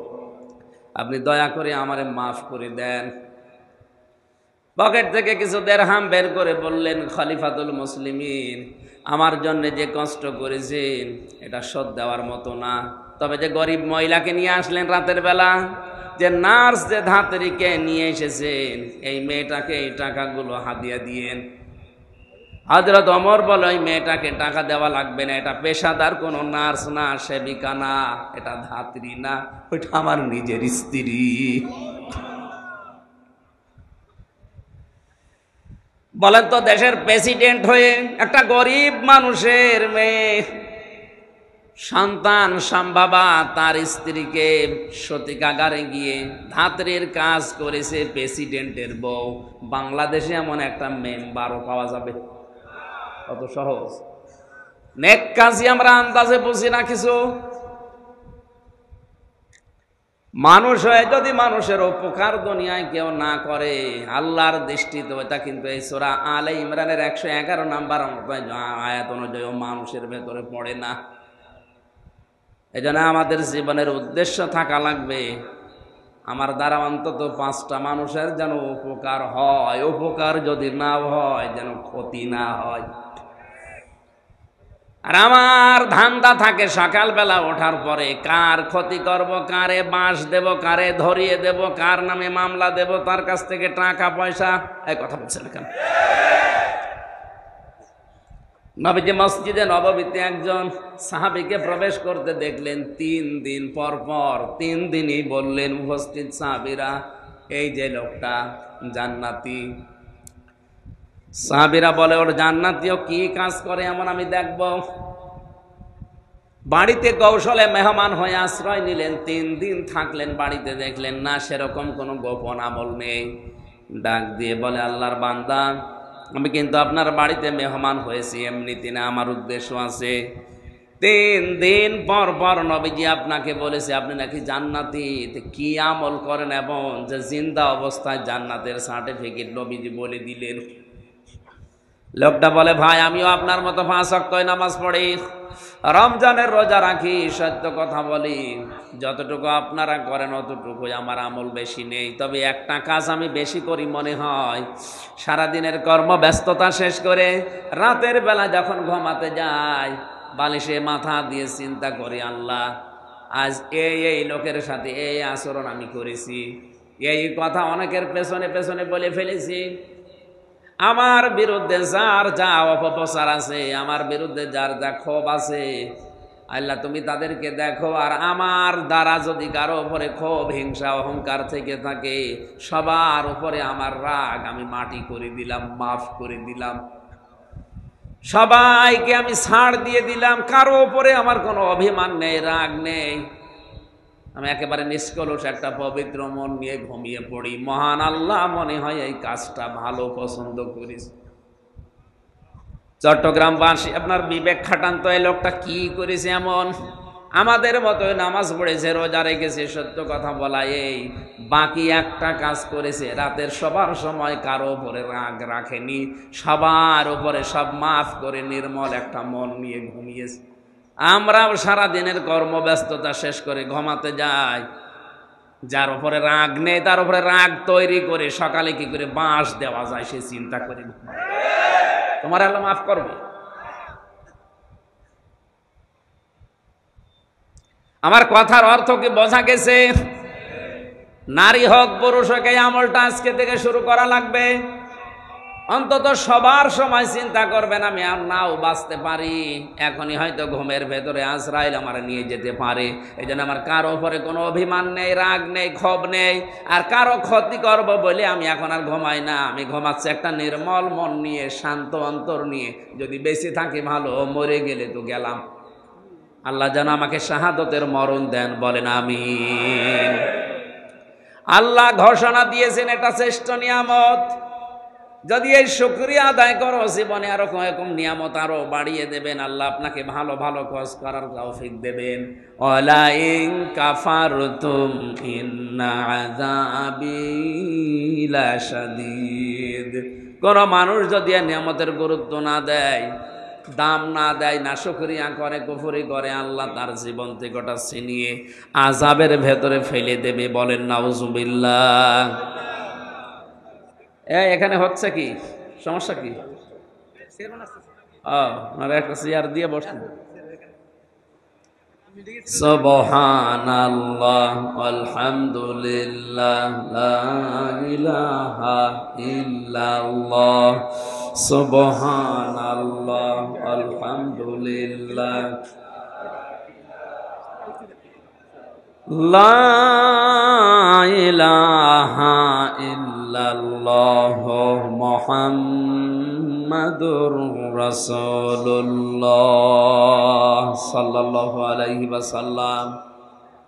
আপনি দয়া করে আমারে মাফ করে দেন। পকেট থেকে কিছু দিরহাম বের করে বললেন, খলিফাতুল মুসলিমিন, আমার জন্য যে কষ্ট করেছেন এটা শোধ দেওয়ার মতো না। তবে যে গরিব মহিলাকে নিয়ে আসলেন রাতের বেলা, যে নার্স, যে ধাত্রীকে নিয়ে এসেছেন, এই মেয়েটাকে এই টাকাগুলো হাদিয়া দিয়েন। হযরত ওমর বলে, ওই মেয়েটাকে টাকা দেওয়া লাগবে না, এটা পেশাদার কোনো নার্স না, সেবিকা না, এটা ধাত্রী না, ওইটা আমার নিজের স্ত্রী। বলেন তো, দেশের প্রেসিডেন্ট হয়ে একটা গরিব মানুষের মেয়ে সন্তান সম্ভাবা তার স্ত্রীকে সতীকাগারে গিয়ে ধাত্রীর কাজ করেছে প্রেসিডেন্টের বউ। বাংলাদেশে এমন একটা মেম্বারও পাওয়া যাবে? কত সহজ! নেক কাজই আমরা আন্দাজে বুঝি না কিছু। মানুষ হয়ে যদি মানুষের উপকার দুনিয়ায় কেউ না করে, আল্লাহর দৃষ্টিতে ওটা কিন্তু এই সূরা আলে ইমরানের 111 নাম্বার আয়াত অনুযায়ী মানুষের ভেতরে পড়ে না। এই জন্য আমাদের জীবনের উদ্দেশ্য থাকা লাগবে, আমার দ্বারা অন্তত 5টা মানুষের যেন উপকার হয়, উপকার যদি না হয় যেন ক্ষতি না হয়। আর আমার ধান্দা থাকে সকালবেলা ওঠার পরে কার ক্ষতি করব, কারে বাঁশ দেব, কারে ধরিয়ে দেব, কার নামে মামলা দেব, তার কাছ থেকে টাকা পয়সা। এই কথা বলছেন কেন? নবীজি মসজিদে নববীতে একজন সাহাবীকে প্রবেশ করতে দেখলেন, 3 দিন পর পর 3 দিনই বললেন উপস্থিত সাহাবীরা, এই যে লোকটা জান্নাতি। সাহাবীরা বলে, ওর জান্নাতীও কি কাজ করে এমন আমি দেখব। বাড়িতে কৌশলে মেহমান হয়ে আশ্রয় নিলেন, 3 দিন থাকলেন বাড়িতে, দেখলেন না সেরকম কোনো গোপন আমল নেই। ডাক দিয়ে বলে, আল্লাহর বান্দা, আমি কিন্তু আপনার বাড়িতে মেহমান হয়েছি এমনিতে না, আমার উদ্দেশ্য আছে। 3 দিন পর পর নবীজি আপনাকে বলেছে আপনি নাকি জান্নাতি, কি আমল করেন এবং যে জিন্দা অবস্থায় জান্নাতের সার্টিফিকেট নবীজি বলে দিলেন। লোকটা বলে, ভাই আমিও আপনার মতো 5 ওয়াক্ত নামাজ পড়ি, রমজানের রোজা রাখি, সত্য কথা বলি, যতটুকু আপনারা করেন অতটুকু আমার আমল বেশি নেই। তবে একটা কাজ আমি বেশি করি মনে হয়, সারাদিনের কর্মব্যস্ততা শেষ করে রাতের বেলা যখন ঘুমাতে যাই, বালিশে মাথা দিয়ে চিন্তা করি, আল্লাহ আজ এই লোকের সাথে এই আচরণ আমি করেছি, এই কথা অনেকের পেছনে পেছনে বলে ফেলেছি, আমার বিরুদ্ধে যার যা অপপ্রচার আছে, আমার বিরুদ্ধে যার যা ক্ষোভ আছে, আল্লাহ তুমি তাদেরকে দেখো। আর আমার দ্বারা যদি কারো উপরে ক্ষোভ, হিংসা, অহংকার থেকে থাকে, সবার উপরে আমার রাগ আমি মাটি করে দিলাম, মাফ করে দিলাম, সবাইকে আমি ছাড় দিয়ে দিলাম, কারো উপরে আমার কোনো অভিমান নেই, রাগ নেই, আমি একেবারে নিষ্কলুষ একটা পবিত্র মন নিয়ে ঘুমিয়ে পড়ি। মহান আল্লাহ মনে হয় এই কাজটা ভালো পছন্দ করিস। চট্টগ্রামবাসী আপনার বিবেক খাটান তো, এই লোকটা কি করেছে এমন? আমাদের মতো নামাজ পড়েছে, রোজা রেখেছে, সত্য কথা বলা, এই বাকি একটা কাজ করেছে, রাতের সবার সময় কারো উপরে রাগ রাখেনি, সবার উপরে সব মাফ করে নির্মল একটা মন নিয়ে ঘুমিয়েছে। আমরাও সারাদিনের কর্মব্যস্ততা শেষ করে ঘুমাতে যাই, যার উপরে রাগ নেই তার উপরে রাগ তৈরি করে সকালে কি করে বাঁশ দেওয়া যায় সে চিন্তা করে। তোমার আল্লাহ মাফ করবে? আমার কথার অর্থ কি বোঝা গেছে? নারী হোক পুরুষ হোক, এই আমলটা আজকে থেকে শুরু করা লাগবে। অন্তত সবার সময় চিন্তা করবেন আমি আর নাও বাঁচতে পারি, এখনই হয়তো ঘুমের ভেতরে আজরাইল আমার নিয়ে যেতে পারে। এই জন্য আমার কারো উপরে কোনো অভিমান নেই, রাগ নেই, ক্ষোভ নেই, আর কারো ক্ষতি করব বলে আমি এখন আর ঘুমাই না। আমি ঘুমাচ্ছি একটা নির্মল মন নিয়ে, শান্ত অন্তর নিয়ে। যদি বেঁচে থাকি ভালো, মরে গেলে তো গেলাম। আল্লাহ যেন আমাকে শাহাদতের মরণ দেন, বলেন আমিন। আল্লাহ ঘোষণা দিয়েছেন এটা শ্রেষ্ঠ নিয়ামত। যদি এই শুকরিয়া আদায় করো, জীবনে আরো এরকম নিয়ামত আরো বাড়িয়ে দেবেন। আল্লাহ আপনাকে ভালো ভালো কাজ করার তৌফিক দেবেন। ওয়ালা ইন কাফারতুম ইন্না আযাবি লাশাদীদ। কোন মানুষ যদি এই নিয়ামতের গুরুত্ব না দেয়, দাম না দেয়, না শুকরিয়া করে, কুফরি করে, আল্লাহ তার জীবন থেকে ওটা ছিনিয়ে আযাবের ভেতরে ফেলে দেবে। বলেন নাউজুবিল্লাহ। এখানে হচ্ছে কি সমস্যা কি? একটা চেয়ার দিয়ে বসেন। সুবহানাল্লাহ আলহামদুলিল্লাহ লা ইলাহা ইল্লাল্লাহ। সুবহানাল্লাহ আলহামদুলিল্লাহ লা ইলাহা ইল্লাল্লাহ মুহাম্মাদুর রাসূলুল্লাহ সাল্লাল্লাহু আলাইহি ওয়াসাল্লাম।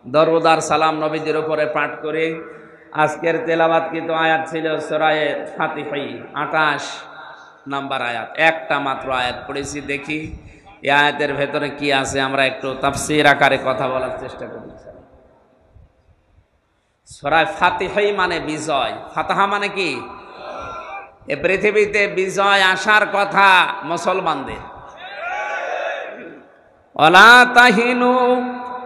দরুদ আর সালাম নবীজির উপরে পাঠ করে আজকের তেলাওয়াতকৃত আয়াত ছিল সূরা ফাতিহা 28 নাম্বার আয়াত। একটা মাত্র আয়াত পড়েছি। দেখি এই আয়াতের ভেতরে কি আছে, আমরা একটু তাফসীর আকারে কথা বলার চেষ্টা করি। সূরা ফাতিহা মানে বিজয়, ফাতাহা মানে কি? এই পৃথিবীতে বিজয় আসার কথা মুসলমানদের। ওয়ালা তাহিনু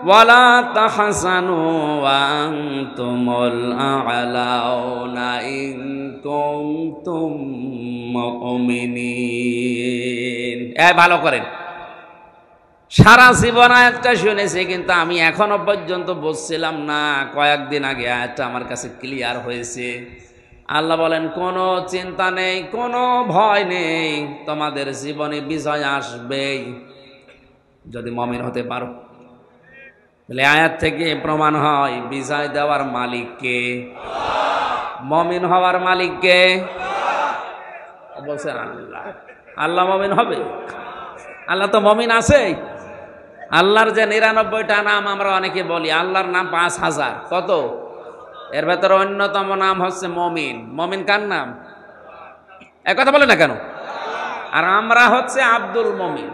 ওয়ালা তাহসানু ওয়া আনতুমুল আ'লাউনা ইন কুনতুম মুমিনিন। ভালো করেন। সারা জীবন আয়াতটা শুনেছি, কিন্তু আমি এখনো পর্যন্ত বুঝছিলাম না। কয়েকদিন আগে আয়াতটা আমার কাছে ক্লিয়ার হয়েছে। আল্লাহ বলেন কোনো চিন্তা নেই, কোনো ভয় নেই, তোমাদের জীবনে বিজয় আসবেই যদি মুমিন হতে পারো। বলে আয়াত থেকে প্রমাণ হয় বিজয় দেওয়ার মালিক কে? মুমিন হওয়ার মালিক কে? বলছে আল্লাহ। আল্লাহ মুমিন হবে? আল্লাহ তো মুমিন আছে। আল্লাহর যে 99টা নাম আমরা অনেকে বলি, আল্লাহর নাম 5000। কত? এর ভেতরে অন্যতম নাম হচ্ছে মুমিন। মুমিন কার নাম? কথা বলে না কেন? আর আমরা হচ্ছে আব্দুল মুমিন,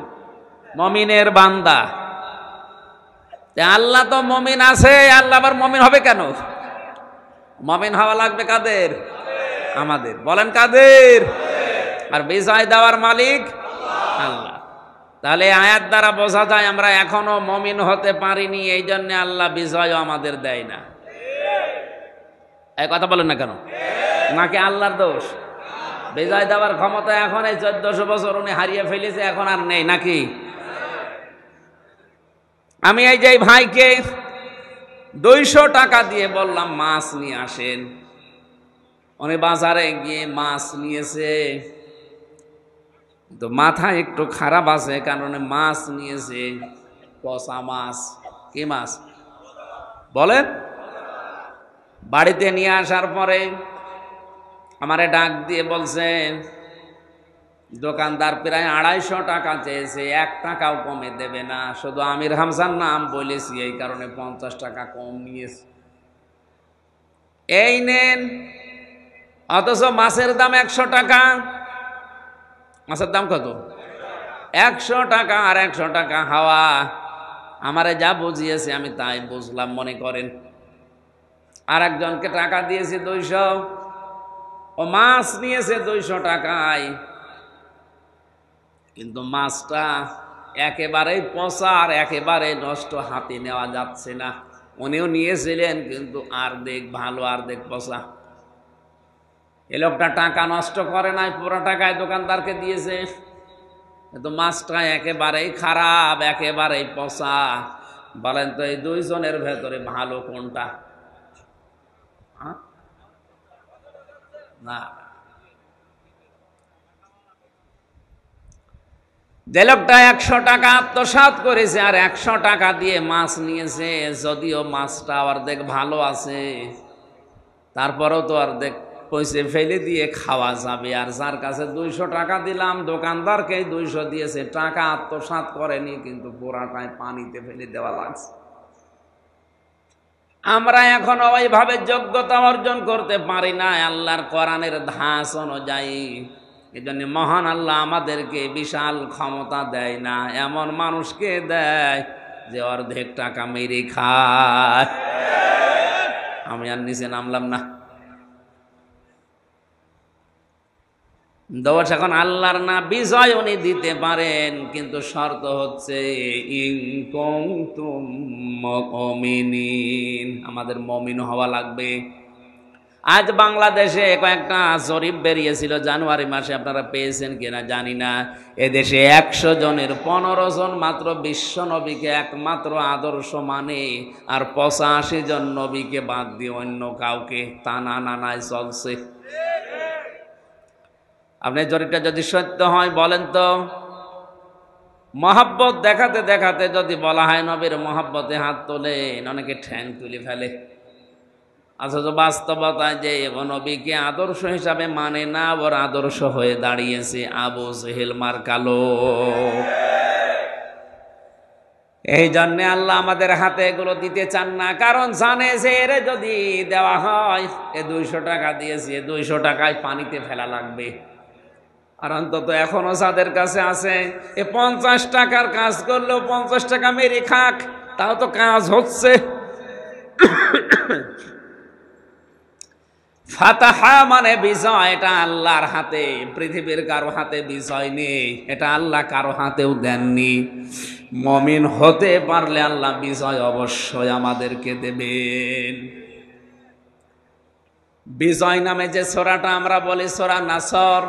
মুমিনের বান্দা। আল্লাহ তো মুমিন আছে, আল্লাহ আবার মুমিন হবে কেন? মুমিন হওয়া লাগবে কাদের? আমাদের। বলেন কাদের? আর বিজয় দেওয়ার মালিক আল্লাহ। তাহলে আয়াত দ্বারা বোঝা যায় আমরা এখনো মুমিন হতে পারিনি, এই জন্য আল্লাহ বিজয় আমাদের দেয় না। এই কথা বলেন না কেন? নাকি আল্লাহর দোষ? বিজয় দেওয়ার ক্ষমতা এখন এই 1400 বছর উনি হারিয়ে ফেলেছে, এখন আর নেই নাকি? আমি এই যে ভাইকে 200 টাকা দিয়ে বললাম মাছ নিয়ে আসেন, উনি বাজারে গিয়ে মাছ নিয়েছে। তো মাথা একটু খারাপ আছে, কারণ মাছ নিয়েছে পচা মাছ। কি মাছ বলেন? বাড়িতে নিয়ে আসার পরে আমারে ডাক দিয়ে বলছে দোকানদার প্রায় 250 টাকা চেয়েছে, 1 টাকাও কমে দেবে না। শুধু আমির হামজার নাম বলেছি, এই কারণে 50 টাকা কম নিয়েছে। এই নেন। অথচ মাছের দাম 100 টাকা। মাছের দাম কত? 100 টাকা। আর 100 টাকা হাওয়া। আমারে যা বুঝিয়েছে আমি তাই বুঝলাম মনে করেন। আর একজনকে টাকা দিয়েছি 200, ও মাছ নিয়েছে 200 টাকায়, কিন্তু মাছটা একেবারেই পচা আর একেবারে নষ্ট, হাতে নেওয়া যাচ্ছে না। উনিও নিয়েছিলেন, কিন্তু অর্ধেক ভালো অর্ধেক পচা। এ লোকটা টাকা নষ্ট করে নাই, পুরো টাকায় দোকানদারকে দিয়েছে, কিন্তু মাছটা একেবারেই খারাপ, একেবারেই পচা। বলেন তো এই দুইজনের ভেতরে ভালো কোনটা? না, যে লোকটা 100 টাকা আত্মসাৎ করেছে আর 100 টাকা দিয়ে মাছ নিয়েছে, যদিও মাছটা অর্ধেক ভালো আছে, তারপরেও তো অর্ধেক পয়সা ফেলে দিয়ে খাওয়া যাবে। আর যার কাছে 200 টাকা দিলাম, দোকানদারকে 200 দিয়েছে, টাকা আত্মসাৎ করেনি, কিন্তু পুরাটাই পানিতে ফেলে দেওয়া লাগছে। আমরা এখনো ওইভাবে যোগ্যতা অর্জন করতে পারি না আল্লাহর কোরআনের ধাঁচ অনুযায়ী। এই জন্য মহান আল্লাহ আমাদেরকে বিশাল ক্ষমতা দেয় না, এমন মানুষকে দেয় যে অর্ধেক টাকা মেরে খায়। আমি আর নিচে নামলাম না। দোষ এখন আল্লাহর না, বিজয় উনি দিতে পারেন, কিন্তু শর্ত হচ্ছে ইন কুনতুম মুমিনিন, আমাদের মুমিন হওয়া লাগবে। আজ বাংলাদেশে কয়েকটা জরিপ বেরিয়েছিল জানুয়ারি মাসে, আপনারা পেয়েছেন কিনা জানি না। এদেশে 100 জনের 15 জন মাত্র বিশ্ব নবীকে একমাত্র আদর্শ মানে, আর 85 জন নবীকে বাদ দিয়ে অন্য কাউকে টানা নানায় চলছে। আপনি জরিপটা যদি সত্য হয় বলেন তো, মহাব্বত দেখাতে দেখাতে যদি বলা হয় নবীর মহাব্বতে হাত তোলেন, অনেকে ঠ্যাং তুলে ফেলে। অথচ বাস্তবতায় যে নবীকে আদর্শ হিসাবে মানে না, ওর আদর্শ হয়ে দাঁড়িয়েছে আবু জেহেল মার্কালো। এই জন্য আল্লাহ আমাদের হাতে এগুলো দিতে চান না, কারণ জানে যে এরে যদি দেওয়া হয়, 200 টাকা দিয়েছে, 200 টাকায় পানিতে ফেলা লাগবে। আর অন্তত এখনো যাদের কাছে আছে 50 টাকার কাজ করলেও 50 টাকা মেরে খাক, তাও তো কাজ হচ্ছে। ফাতাহা মানে বিজয়, এটা আল্লাহর হাতে, পৃথিবীর কারো হাতে বিজয় নেই, এটা আল্লাহ কারো হাতেও দেননি। মুমিন হতে পারলে আল্লাহ বিজয় অবশ্যই আমাদেরকে দেবেন। বিজয় নামে যে সূরাটা আমরা বলি সূরা নাসর,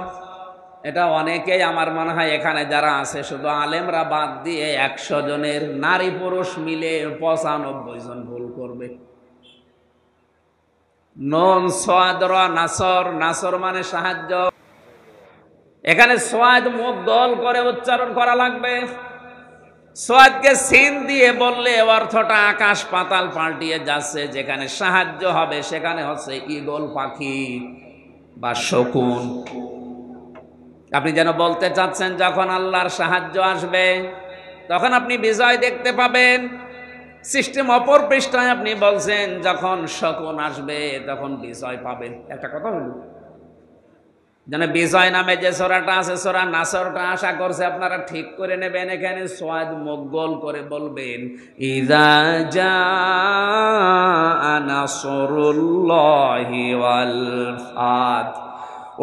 এটা অনেকেই আমার মনে হয় এখানে যারা আছে শুধু আলেমরা বাদ দিয়ে 100 জনের নারী পুরুষ মিলে 95 জন ভুল করবে। নুন সাদ রা নাসর, নাসর মানে সাহায্য, এখানে সাদ মুখ দল করে উচ্চারণ করা লাগবে। সাদকে সিন দিয়ে বললে অর্থটা আকাশ পাতাল পাল্টিয়ে যাচ্ছে। যেখানে সাহায্য হবে সেখানে হচ্ছে ঈগল পাখি বা শকুন। আপনি যেন বলতে চাচ্ছেন যখন আল্লাহর সাহায্য আসবে তখন আপনি বিজয় দেখতে পাবেন। সিস্টেম অপর পৃষ্ঠায় আপনি বলছেন যখন শকুন আসবে তখন বিজয় পাবেন। একটা কথা হলো, যেন বিজয় নামে যে সূরাটা আছে সূরা নাসরটা আশা করছে আপনারা ঠিক করে নেবেন। এখানে সাদ মুগল করে বলবেন ইযা জাআ নাসরুল্লাহি ওয়াল ফাত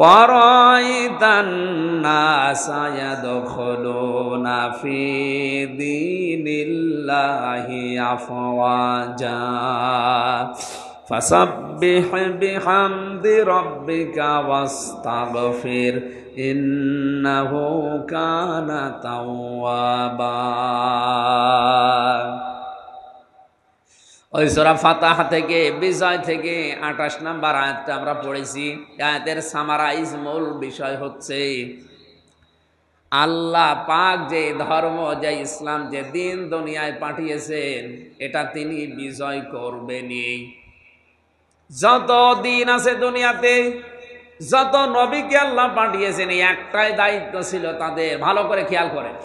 ওয়ারাইতান নাসা ইয়াদখুলুনা ফি দীনিল্লাহি আফওয়াজা ফাসাব্বিহ বিহামদি রাব্বিকা ওয়াস্তাগফির ইন্নাহু কানা তাওয়াবা। ওই সূরা ফাতিহা থেকে বিজয় থেকে 28 নম্বর আয়াতটা আমরা পড়েছি। আয়াতের সামারাইজ মূল বিষয় হচ্ছে আল্লাহ পাক যে ধর্ম, যে ইসলাম, যে দিন দুনিয়ায় পাঠিয়েছেন এটা তিনি বিজয় করবেনই। যত দিন আছে দুনিয়াতে, যত নবীকে আল্লাহ পাঠিয়েছেন, একটাই দায়িত্ব ছিল তাদের, ভালো করে খেয়াল করেন।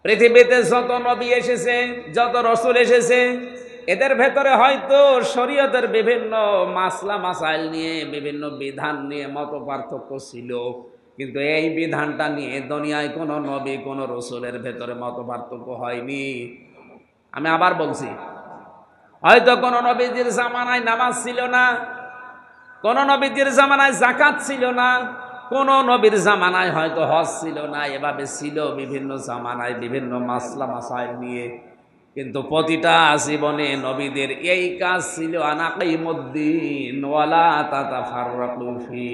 পৃথিবীতে যত নবী এসেছে, যত রসুল এসেছে, এদের ভেতরে হয়তো শরীয়তের বিভিন্ন মাসলা মাসাইল নিয়ে, বিভিন্ন বিধান নিয়ে মত পার্থক্য ছিল, কিন্তু এই বিধানটা নিয়ে দুনিয়ায় কোনো নবী কোনো রসুলের ভেতরে মত পার্থক্য হয়নি। আমি আবার বলছি, হয়তো কোন নবীজির জামানায় নামাজ ছিল না, কোন নবীজির জামানায় যাকাত ছিল না, কোন নবীর জামানায় হয়তো হজ ছিল না। এভাবে ছিল বিভিন্ন জামানায় বিভিন্ন মাসলা মাসাইল নিয়ে, কিন্তু প্রতিটা জীবনে নবীদের এই কাজ ছিল আনাকিমুদ্দিন ওয়ালা তাতাফাররাকু ফি,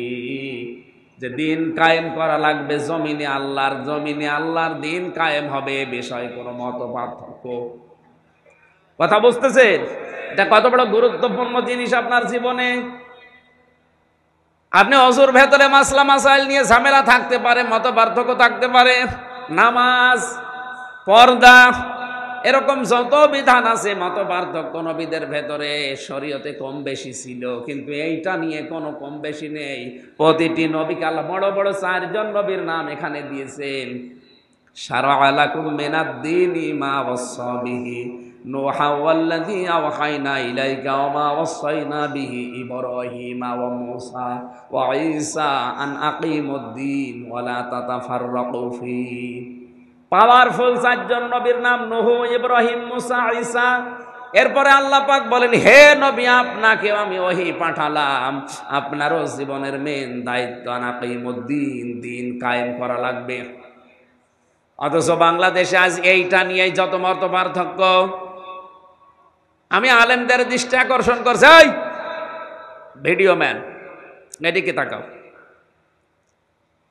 যে দিন কায়েম করা লাগবে জমিনে আল্লাহর, জমিনে আল্লাহর দিন কায়েম হবে, বিষয় কোনো মত পার্থক্য কথা বুঝতেছেন? এটা কত বড় গুরুত্বপূর্ণ জিনিস আপনার জীবনে। আপনি অজুর ভেতরে মাসলা মাসাইল নিয়ে ঝামেলা থাকতে পারে, মত পার্থক্য থাকতে পারে, নামাজ, পর্দা, এরকম যত বিধান আছে মত পার্থক্য নবীদের ভেতরে শরীয়তে কম বেশি ছিল, কিন্তু এইটা নিয়ে কোনো কম বেশি নেই। প্রতিটি নবীকে আল্লাহ বড় বড় 4 জন নবীর নাম এখানে দিয়েছেন। শারা'a লাকুম মিনাদ-দীনি মা ওয়াসসা বিহি নূহা ওয়াল্লাযী আওহায়না ইলাইকা ওয়া মা ওয়াসাইনা বিহি ইব্রাহিমা ওয়া মূসা ওয়া ঈসা আন আকিমুদ-দীন ওয়া লা তাতাফাররাকু ফীহি। পাওয়ারফুল 4 জন নবীর নাম নূহ, ইব্রাহিম, মূসা, ঈসা। এরপরে আল্লাহ পাক বলেন, হে নবী, আপনাকেও আমি ওহী পাঠালাম, আপনারও জীবনের মেন দায়িত্ব আনাকিমুদ্দিন, দিন কায়েম করা লাগবে। অথচ বাংলাদেশে আজ এইটা নিয়েই যত মত পার্থক্য। আমি আলেমদের দৃষ্টি আকর্ষণ করছি, এই ভিডিও ম্যান এদিকে তাকাও,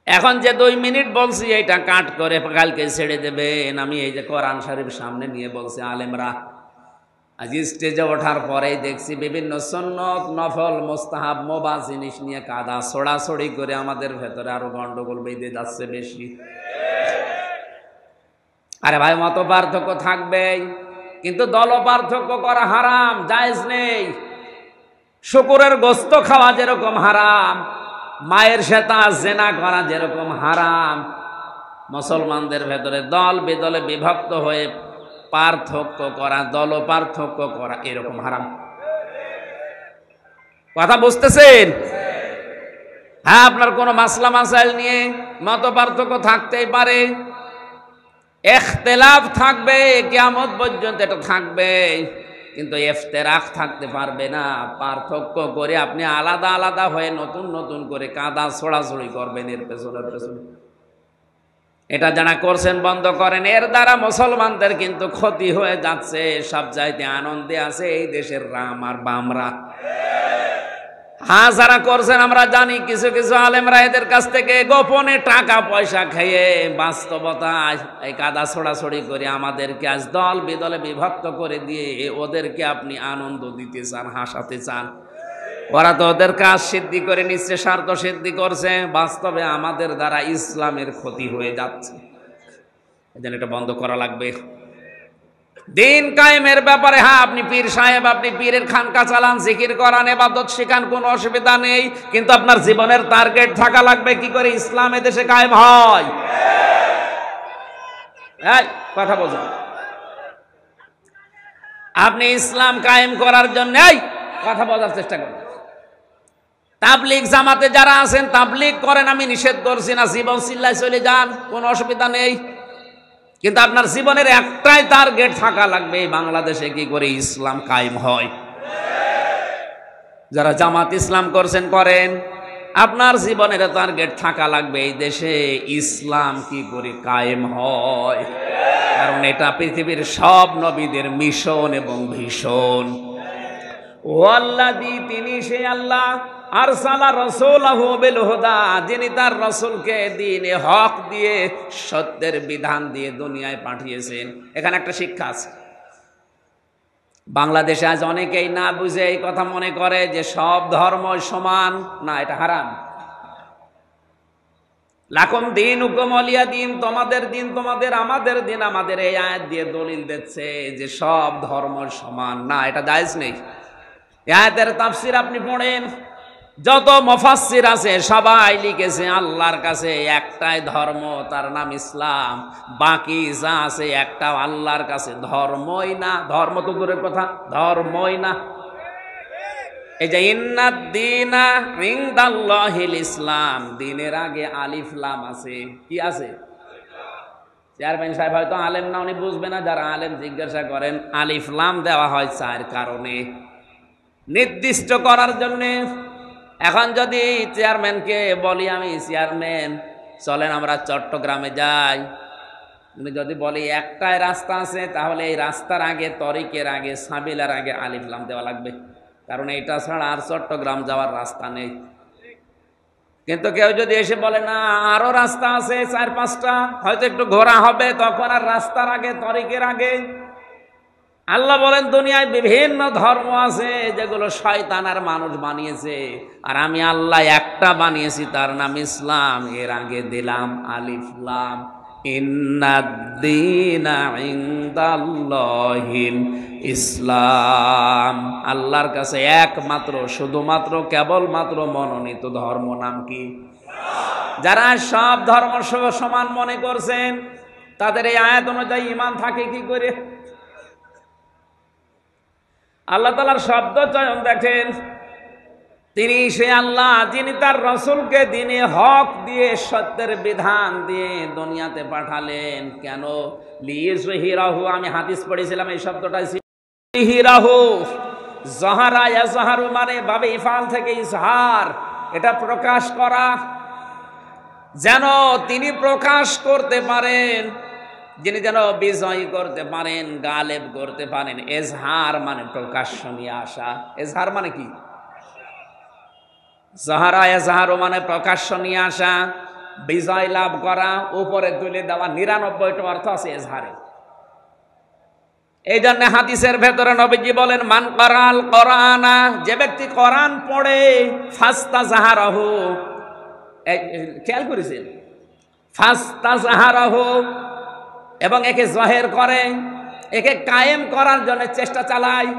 এখন যে 2 মিনিট বলছি এইটা কাট করে কালকে ছেড়ে দেবেন। আমি এই যে কোরআন শরীফ সামনে নিয়ে বলছি, আলেমরা আজ স্টেজে ওঠার পরেই দেখছি বিভিন্ন সুন্নত, নফল, মুস্তাহাব, মুবাহ জিনিস নিয়ে কাদা ছড়াছড়ি করে আমাদের ভেতরে আরো গন্ডগোল বেঁধে যাচ্ছে বেশি। আরে ভাই, মত পার্থক্য থাকবেই, কিন্তু দল পার্থক্য করা হারাম, জায়েজ নেই। শুকুরের গোস্ত খাওয়া যেরকম হারাম, মায়ের সাথে জেনা করা যেরকম হারাম, মুসলমানদের ভেতরে দল বেদলে বিভক্ত হয়ে পার্থক্য করা, দল পার্থক্য করা এরকম হারাম। কথা বুঝতেছেন? হ্যাঁ, আপনার কোন মাসলা মাসাইল নিয়ে মত পার্থক্য থাকতেই পারে, ইখতিলাফ থাকবে, কিয়ামত পর্যন্ত এটা থাকবে, কিন্তু ইফতিরাক থাকতে পারবে না। পার্থক্য করে আপনি আলাদা আলাদা হয়ে নতুন নতুন করে কাদা ছড়াছড়ি করবেন এর পেছনে পেছনে। এটা যারা করছেন বন্ধ করেন, এর দ্বারা মুসলমানদের কিন্তু ক্ষতি হয়ে যাচ্ছে। সব চাইতে আনন্দে আছে এই দেশের রাম আর বামরা। হ্যাঁ, যারা করছেন আমরা জানি, কিছু কিছু আলেমরা এদের কাছ থেকে গোপনে টাকা পয়সা খেয়ে বাস্তবতায় এই কাদা ছড়াছড়ি করে আমাদেরকে আজ দল বিদলে বিভক্ত করে দিয়ে ওদেরকে আপনি আনন্দ দিতে চান, হাসাতে চান। ওরা তো ওদের কাজ সিদ্ধি করে নিচ্ছে, স্বার্থ সিদ্ধি করছে, বাস্তবে আমাদের দ্বারা ইসলামের ক্ষতি হয়ে যাচ্ছে। এজন্য এটা বন্ধ করা লাগবে। দিন কায়েমের ব্যাপারে হ্যাঁ, আপনি পীর সাহেব, আপনি পীরের খানকা চালান, জিকির করান, ইবাদত শিখান, কোনো অসুবিধা নেই, কিন্তু আপনার জীবনের টার্গেট থাকা লাগবে কি করে ইসলাম এদেশে কায়েম হয়। এই কথা বোঝেন, আপনি ইসলাম কায়েম করার জন্য এই কথা বোঝার চেষ্টা করেন। তাবলীগ জামাতে যারা আছেন তাবলীগ করেন, আমি নিষেধ করছি না, জীবন চিল্লায় চলে যান, কোনো অসুবিধা নেই, কিন্তু আপনার জীবনের একটাই টার্গেট থাকা লাগবে, বাংলাদেশে কি করে ইসলাম কায়েম হয়। যারা জামাত ইসলাম করছেন করেন, আপনার জীবনের টার্গেট থাকা লাগবে এই দেশে ইসলাম কি করে কায়েম হয়, কারণ এটা পৃথিবীর সব নবীদের মিশন এবং ভীষণ। ওয়াল্লাযী, তিনি সেই আল্লাহ, আরসালা রাসূলাহু বিল হুদা, যিনি তার রাসূলকে দ্বীনে হক দিয়ে, সত্যের বিধান দিয়ে দুনিয়ায় পাঠিয়েছেন। এখানে একটা শিক্ষা আছে। বাংলাদেশে আজ অনেকেই না বুঝে এই কথা মনে করে যে সব ধর্ম সমান। না, এটা হারাম। লাকুম দীনুকুম ওয়ালিয়া দীন, তোমাদের দিন তোমাদের, আমাদের দিন আমাদের। এই আয়াত দিয়ে দলিল দিচ্ছে যে সব ধর্ম সমান না, এটা জায়েজ নেই। এই আয়াতের তাফসীর আপনি পড়েন, যত মুফাসসির আছে সবাই লিখেছে আল্লাহর কাছে একটাই ধর্ম, তার নাম ইসলাম। বাকি যা আছে একটা আল্লাহর কাছে ধর্মই না। ধর্ম তো দূরের কথা, ধর্মই না। এই যে ইন্নাদ-দীনা ইনদাল্লাহিল ইসলাম, দিনের আগে আলিফ লাম আছে। কি আছে? চেয়ারম্যান সাহেব হয়তো আলেম না, উনি বুঝবে না। যারা আলেম জিজ্ঞাসা করেন, আলিফ লাম দেওয়া হয় 4 কারণে, নির্দিষ্ট করার জন্যে। এখন যদি চেয়ারম্যানকে বলি, আমি চেয়ারম্যান চলেন আমরা চট্টগ্রামে যাই, উনি যদি বলি একটাই রাস্তা আছে, তাহলে এই রাস্তার আগে, তরিকের আগে, সাবিলার আগে আলিফ লাম দেওয়া লাগবে, কারণ এইটা ছাড়া আর চট্টগ্রাম যাওয়ার রাস্তা নেই। কিন্তু কেউ যদি এসে বলে না আরো রাস্তা আছে 4-5টা, হয়তো একটু ঘোরা হবে, তখন আর রাস্তার আগে, তরিকের আগে আল্লাহ বলেন দুনিয়ায় বিভিন্ন ধর্ম আছে যেগুলো শয়তান আর মানুষ বানিয়েছে, আর আমি আল্লাহ একটা বানিয়েছি, তার নাম ইসলাম। এর আগে দিলাম আলিফ লাম, ইন্নাদ-দীনা ইনদাল্লাহিল ইসলাম। আল্লাহর কাছে একমাত্র, শুধুমাত্র, কেবলমাত্র মনোনীত ধর্ম নাম কি? যারা সব ধর্ম সমান মনে করছেন, তাদের এই আয়াত অনুযায়ী ঈমান থাকে কি করে? আল্লাহ তাআলার শব্দ চয়ন দেখেন, তিনি সে আল্লাহ যিনি তার রাসূলকে দ্বীনে হক দিয়ে, সত্যের বিধান দিয়ে দুনিয়াতে পাঠালেন। কেন? লিইয়ুযহিরাহু, আমি হাদিস পড়েছিলাম এই শব্দটা, লিইয়ুযহিরাহু, যাহারা ইয়াজহারু মানে বাবে ইফআল থেকে ইজহার, এটা প্রকাশ করা, যেন তিনি প্রকাশ করতে পারেন, যিনি যেন বিজয়ী করতে পারেন, গালেব করতে পারেন। এজহার মানে প্রকাশ্য নিয়ে আসা। এজহার মানে কি? যাহারা এজহারু মানে প্রকাশ্য নিয়ে আসা, বিজয় লাভ করা, উপরে তুলে দেওয়া। ৯৯টা অর্থ আছে এজহারে। এই জন্য হাদিসের ভেতরে নবীজি বলেন, মান করাল কোরআনা, যে ব্যক্তি কোরআন পড়ে, ফাস্তাজহারাহু, খেয়াল করেছেন, ফাস্তাজহারাহু, এবং একে জহের করে, একে কায়েম করার জন্য চেষ্টা চালায়।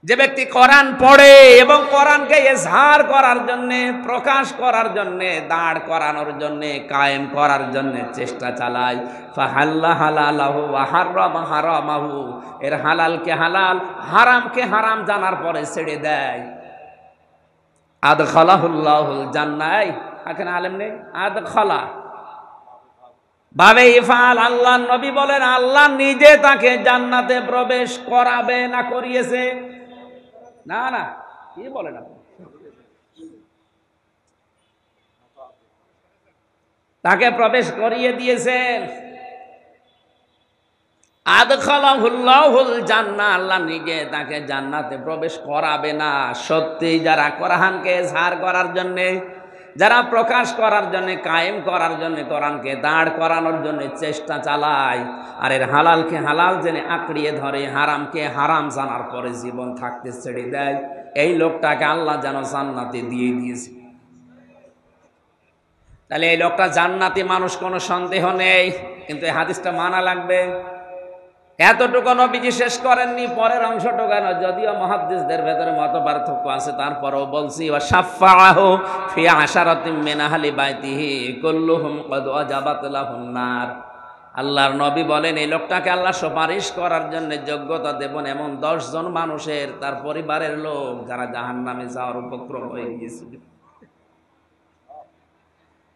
যে ব্যক্তি কোরআন পড়ে এবং কোরআনকে ইজহার করার জন্য, প্রকাশ করার জন্য, দাঁড় করানোর জন্য, কায়েম করার জন্য চেষ্টা চালায়, ফাহাল্লা হালালাহু ওয়া হারামা হারামাহু, এর হালালকে হালাল, হারামকে হারাম জানার পরে ছেড়ে দেয়, আদখালাহুল্লাহুল জান্নাহ। এখন আলেম নেই, আদখালা বাবে ইফআল, আল্লাহ নবী বলেন আল্লাহ নিজে তাকে জান্নাতে প্রবেশ করাবে না করিয়েছে? না না, কি বলেন আপনি? তাকে প্রবেশ করিয়ে দিয়েছেন। আদখালাহুল্লাহুল জান্নাহ, আল্লাহ নিজে তাকে জান্নাতে প্রবেশ করাবে না। সত্যি যারা কোরআনকে ইজহার করার জন্য, যারা প্রকাশ করার জন্য, কায়েম করার জন্য, কোরআনকে দাঁড় করানোর জন্য চেষ্টা চালায়, আর এর হালালকে হালাল জেনে আঁকড়িয়ে ধরে, হারামকে হারাম জানার পরে জীবন থাকতে ছেড়ে দেয়, এই লোকটাকে আল্লাহ যেন জান্নাতে দিয়ে দিয়েছে। তাহলে এই লোকটা জান্নাতি মানুষ, কোনো সন্দেহ নেই, কিন্তু এই হাদিসটা মানা লাগবে। এতটুকু নবীজি শেষ করেননি, পরের অংশটুকু, যদিও মুহাদ্দিসদের ভেতরে মত পার্থক্য আছে, তারপরেও বলছি, ওয়া শাফাআহু ফি আশারাতিন মিন আহলি বাইতিহি কুল্লুহুম ক্বাদ ওয়াজাবাত লাহুন নার। আল্লাহর নবী বলেন এই লোকটাকে আল্লাহ সুপারিশ করার জন্য যোগ্যতা দেবেন এমন 10 জন মানুষের, তার পরিবারের লোক, যারা জাহান্নামে যাওয়ার উপক্রম হয়ে গিয়েছিল।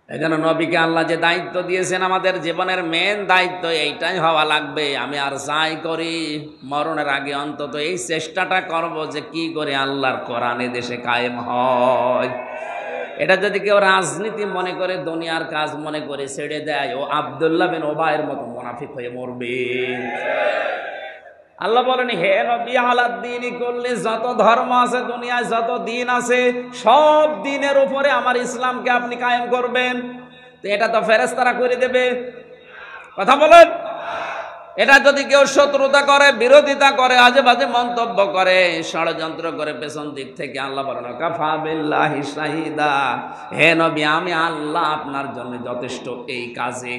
এই জন্য নবীকে আল্লাহ যে দায়িত্ব দিয়েছেন, আমাদের জীবনের মেন দায়িত্ব এইটাই হওয়া লাগবে। আমি আর যাই করি, মরণের আগে অন্তত এই চেষ্টাটা করব যে কি করে আল্লাহর কোরআনে দেশে কায়েম হয়। এটা যদি কেউ রাজনীতি মনে করে, দুনিয়ার কাজ মনে করে ছেড়ে দেয়, ও আব্দুল্লাহ বিন ওবায়ের মতো মুনাফিক হয়ে মরবে। আল্লাহ বলেন, হে নবী, আলাদ্দীনি কুল্লি, যত ধর্ম আছে দুনিয়ায়, যত দিন আছে, সব দিনের উপরে আমার ইসলামকে আপনি কায়েম করবেন। তো এটা তো ফেরেশতারা করে দেবে, কথা বলেন। এটা যদি কেউ শত্রুতা করে, বিরোধিতা করে, আজে বাজে মন্তব্য করে, ষড়যন্ত্র করে পেছন দিক থেকে, আল্লাহ বলেন কাফা বিল্লাহি শাহিদা, হে নবী, আমি আল্লাহ আপনার জন্য যথেষ্ট এই কাজে।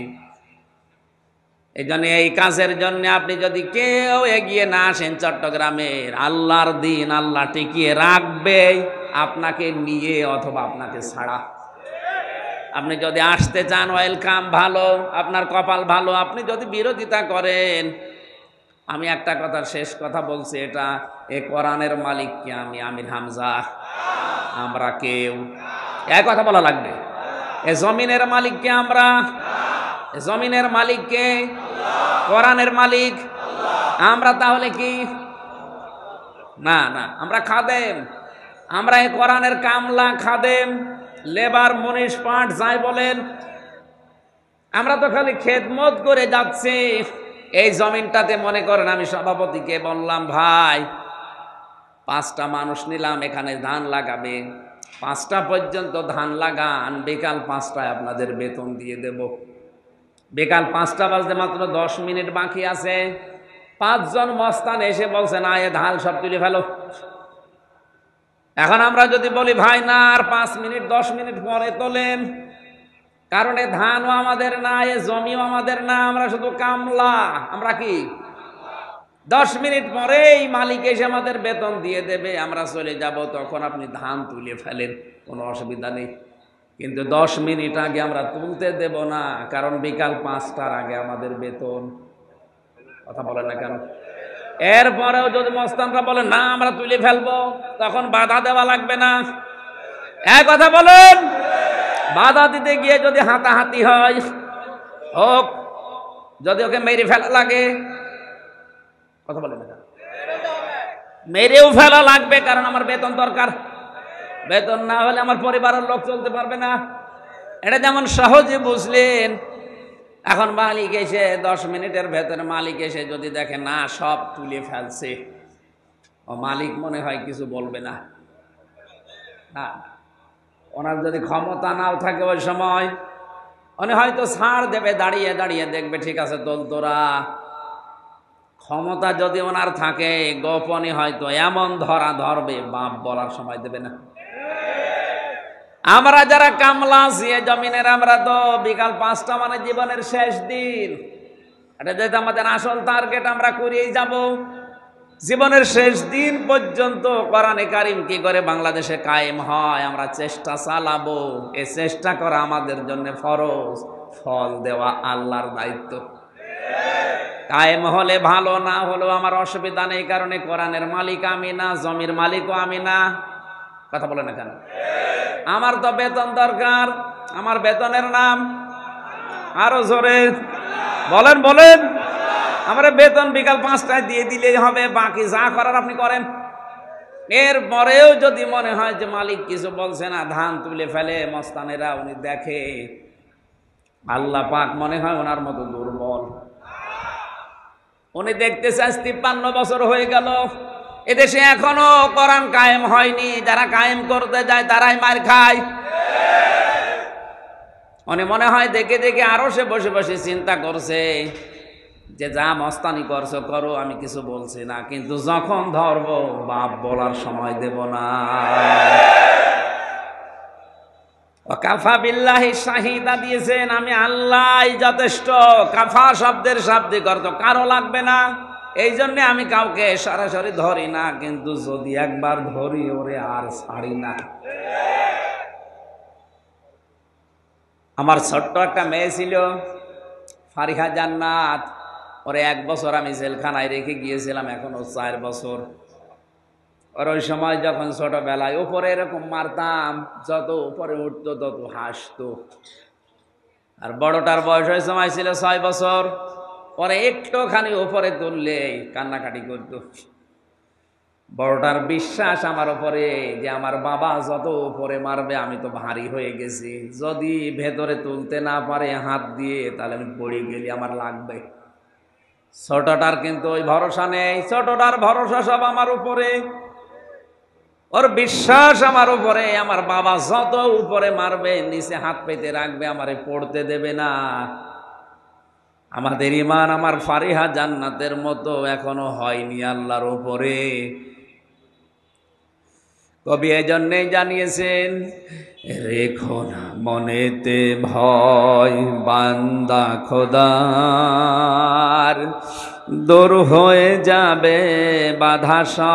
এই জন্য এই কাজের জন্য আপনি যদি কেউ এগিয়ে না আসেন, চট্টগ্রামের আল্লাহর দিন আল্লাহ টিকিয়ে রাখবে, আপনাকে নিয়ে অথবা আপনাকে ছাড়া। আপনি যদি আসতে চান, ওয়েলকাম, ভালো, আপনার কপাল ভালো। আপনি যদি বিরোধিতা করেন, আমি একটা কথা, শেষ কথা বলছি, এটা এ কোরআনের মালিক কে? আমি আমির হামজা, আমরা কেউ, এক কথা বলা লাগবে। এ জমিনের মালিক কে? আমরা। জমিনের মালিক কে? কোরআনের মালিক। আমরা তাহলে কি? না না, আমরা খাদেম, আমরা এই কোরআনের কামলা, খাদেম, লেবার, মনীষ, পাঠ, যাই বলেন, আমরা তো খালি খেদমত করে যাচ্ছি। এই জমিনটাতে মনে করেন আমি সভাপতিকে বললাম, ভাই 5টা মানুষ নিলাম, এখানে ধান লাগাবে, 5টা পর্যন্ত ধান লাগান, বিকাল 5টায় আপনাদের বেতন দিয়ে দেব। বিকাল 5টা বাজতে মাত্র 10 মিনিট বাকি আছে, পাঁচজন মস্তান এসে বলছে না এ ধান সব তুলে ফেলো। এখন আমরা যদি বলি ভাই না আর 5 মিনিট 10 মিনিট পরে তোলেন, কারণ এ ধানও আমাদের না, এ জমিও আমাদের না, আমরা শুধু কামলা। আমরা কি 10 মিনিট পরেই মালিক এসে আমাদের বেতন দিয়ে দেবে, আমরা চলে যাব, তখন আপনি ধান তুলে ফেলেন, কোনো অসুবিধা নেই। কিন্তু 10 মিনিট আগে আমরা তুলতে দেব না, কারণ বিকাল 5টার আগে আমাদের বেতন। কথা বলেন না কেন? এরপরেও যদি মস্তানরা বলে না আমরা তুলে ফেলবো, তখন বাধা দেওয়া লাগবে না? এক কথা বলেন। বাধা দিতে গিয়ে যদি হাতাহাতি হয় হোক, যদি ওকে মেরে ফেলা লাগে, কথা বলেন না, মেরেও ফেলা লাগবে, কারণ আমার বেতন দরকার। বেতন না হলে আমার পরিবারের লোক চলতে পারবে না। এটা যেমন সহজে বুঝলেন। এখন মালিক এসে 10 মিনিটের ভেতরে মালিক এসে যদি দেখে না সব তুলে ফেলছে, ও মালিক মনে হয় কিছু বলবে না। ওনার যদি ক্ষমতা নাও থাকে ওই সময়, উনি হয়তো ছাড় দেবে, দাঁড়িয়ে দাঁড়িয়ে দেখবে ঠিক আছে তোল তোরা। ক্ষমতা যদি ওনার থাকে, গোপনে হয়তো এমন ধরা ধরবে, বাপ বলার সময় দেবে না। আমরা যারা কামলা আছি জমিনের, আমরা তো বিকাল 5টা মানে জীবনের শেষ দিন, এটা যেহেতু আমাদের আসল টার্গেট, আমরা করিয়েই যাব। জীবনের শেষ দিন পর্যন্ত কোরআনে কারিম কি করে বাংলাদেশে কায়েম হয় আমরা চেষ্টা চালাবো। এই চেষ্টা করা আমাদের জন্য ফরজ, ফল দেওয়া আল্লাহর দায়িত্ব। কায়েম হলে ভালো, না হলেও আমার অসুবিধা নেই, কারণে কোরআনের মালিক আমি না, জমির মালিকও আমি না। কথা বলে না কেন? আমার তো বেতন দরকার, আমার বেতনের নাম আরো জোরে বলেন বলেন। আমার বেতন বিকাল 5টায় দিয়ে দিলেই হবে, বাকি যা করার আপনি করেন। এরপরেও যদি মনে হয় যে মালিক কিছু বলছে না, ধান তুলে ফেলে মস্তানেরা, উনি দেখে আল্লাহ পাক মনে হয় ওনার মতো দুর্বল। উনি দেখতেছে আজ 53 বছর হয়ে গেল, এদেশে এখনো কোরআন কায়েম হয়নি, যারা কায়েম করতে যায় তারাই মার খায়। উনি মনে হয় দেখে দেখে আরো সে বসে বসে চিন্তা করছে যে যা মস্তানি করছো করো, আমি কিছু বলছি না, কিন্তু যখন ধরবো বাপ বলার সময় দেব না। কাফা বিল্লাহি শাহিদা দিয়েছেন, আমি আল্লাহই যথেষ্ট। কাফা শব্দের শাব্দিক অর্থ কারো লাগবে না, এই জন্য আমি কাউকে সরাসরি ধরি না, কিন্তু যদি একবার ধরি ওরে আর ছাড়ি না। আমার ছোট্ট একটা মেয়ে ছিল ফারিহা জান্নাত, ওরে 1 বছর আমি জেলখানায় রেখে গিয়েছিলাম, এখনো 4 বছর। ওর ওই সময় যখন ছোটবেলায় উপরে এরকম মারতাম, যত উপরে উঠতো তত হাসতো। আর বড়টার বয়স ওই সময় ছিল 6 বছর, পরে একটুখানি উপরে তুললে কান্নাকাটি করত। বড়টার বিশ্বাস আমার উপরে যে আমার বাবা যত উপরে মারবে আমি তো ভারী হয়ে গেছি, যদি ভেতরে তুলতে না পারে হাত দিয়ে তাহলে আমি পড়ে গেলে আমার লাগবে। ছোটটার কিন্তু ওই ভরসা নেই, ছোটটার ভরসা সব আমার উপরে, ওর বিশ্বাস আমার উপরে, আমার বাবা যত উপরে মারবে নিচে হাত পেতে রাখবে, আমারে পড়তে দেবে না। আমাদের ঈমান আমার ফারিহা জান্নাতের মতো এখনো হয়নি আল্লাহর উপরে। কবি এজন্যই জানিয়েছেন, রেখো না মনেতে ভয় বান্দা খোদার, দূর হয়ে যাবে বাধা সব,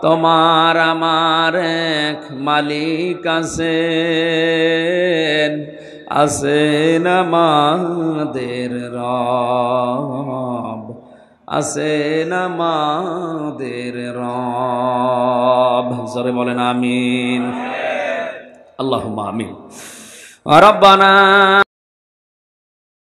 তোমার আমার এক মালিক আছেন, আছেন আমাদের রব, আছেন আমাদের রব। জোরে বলেন আমিন। আল্লাহুম্মা আমিন। রব্বানা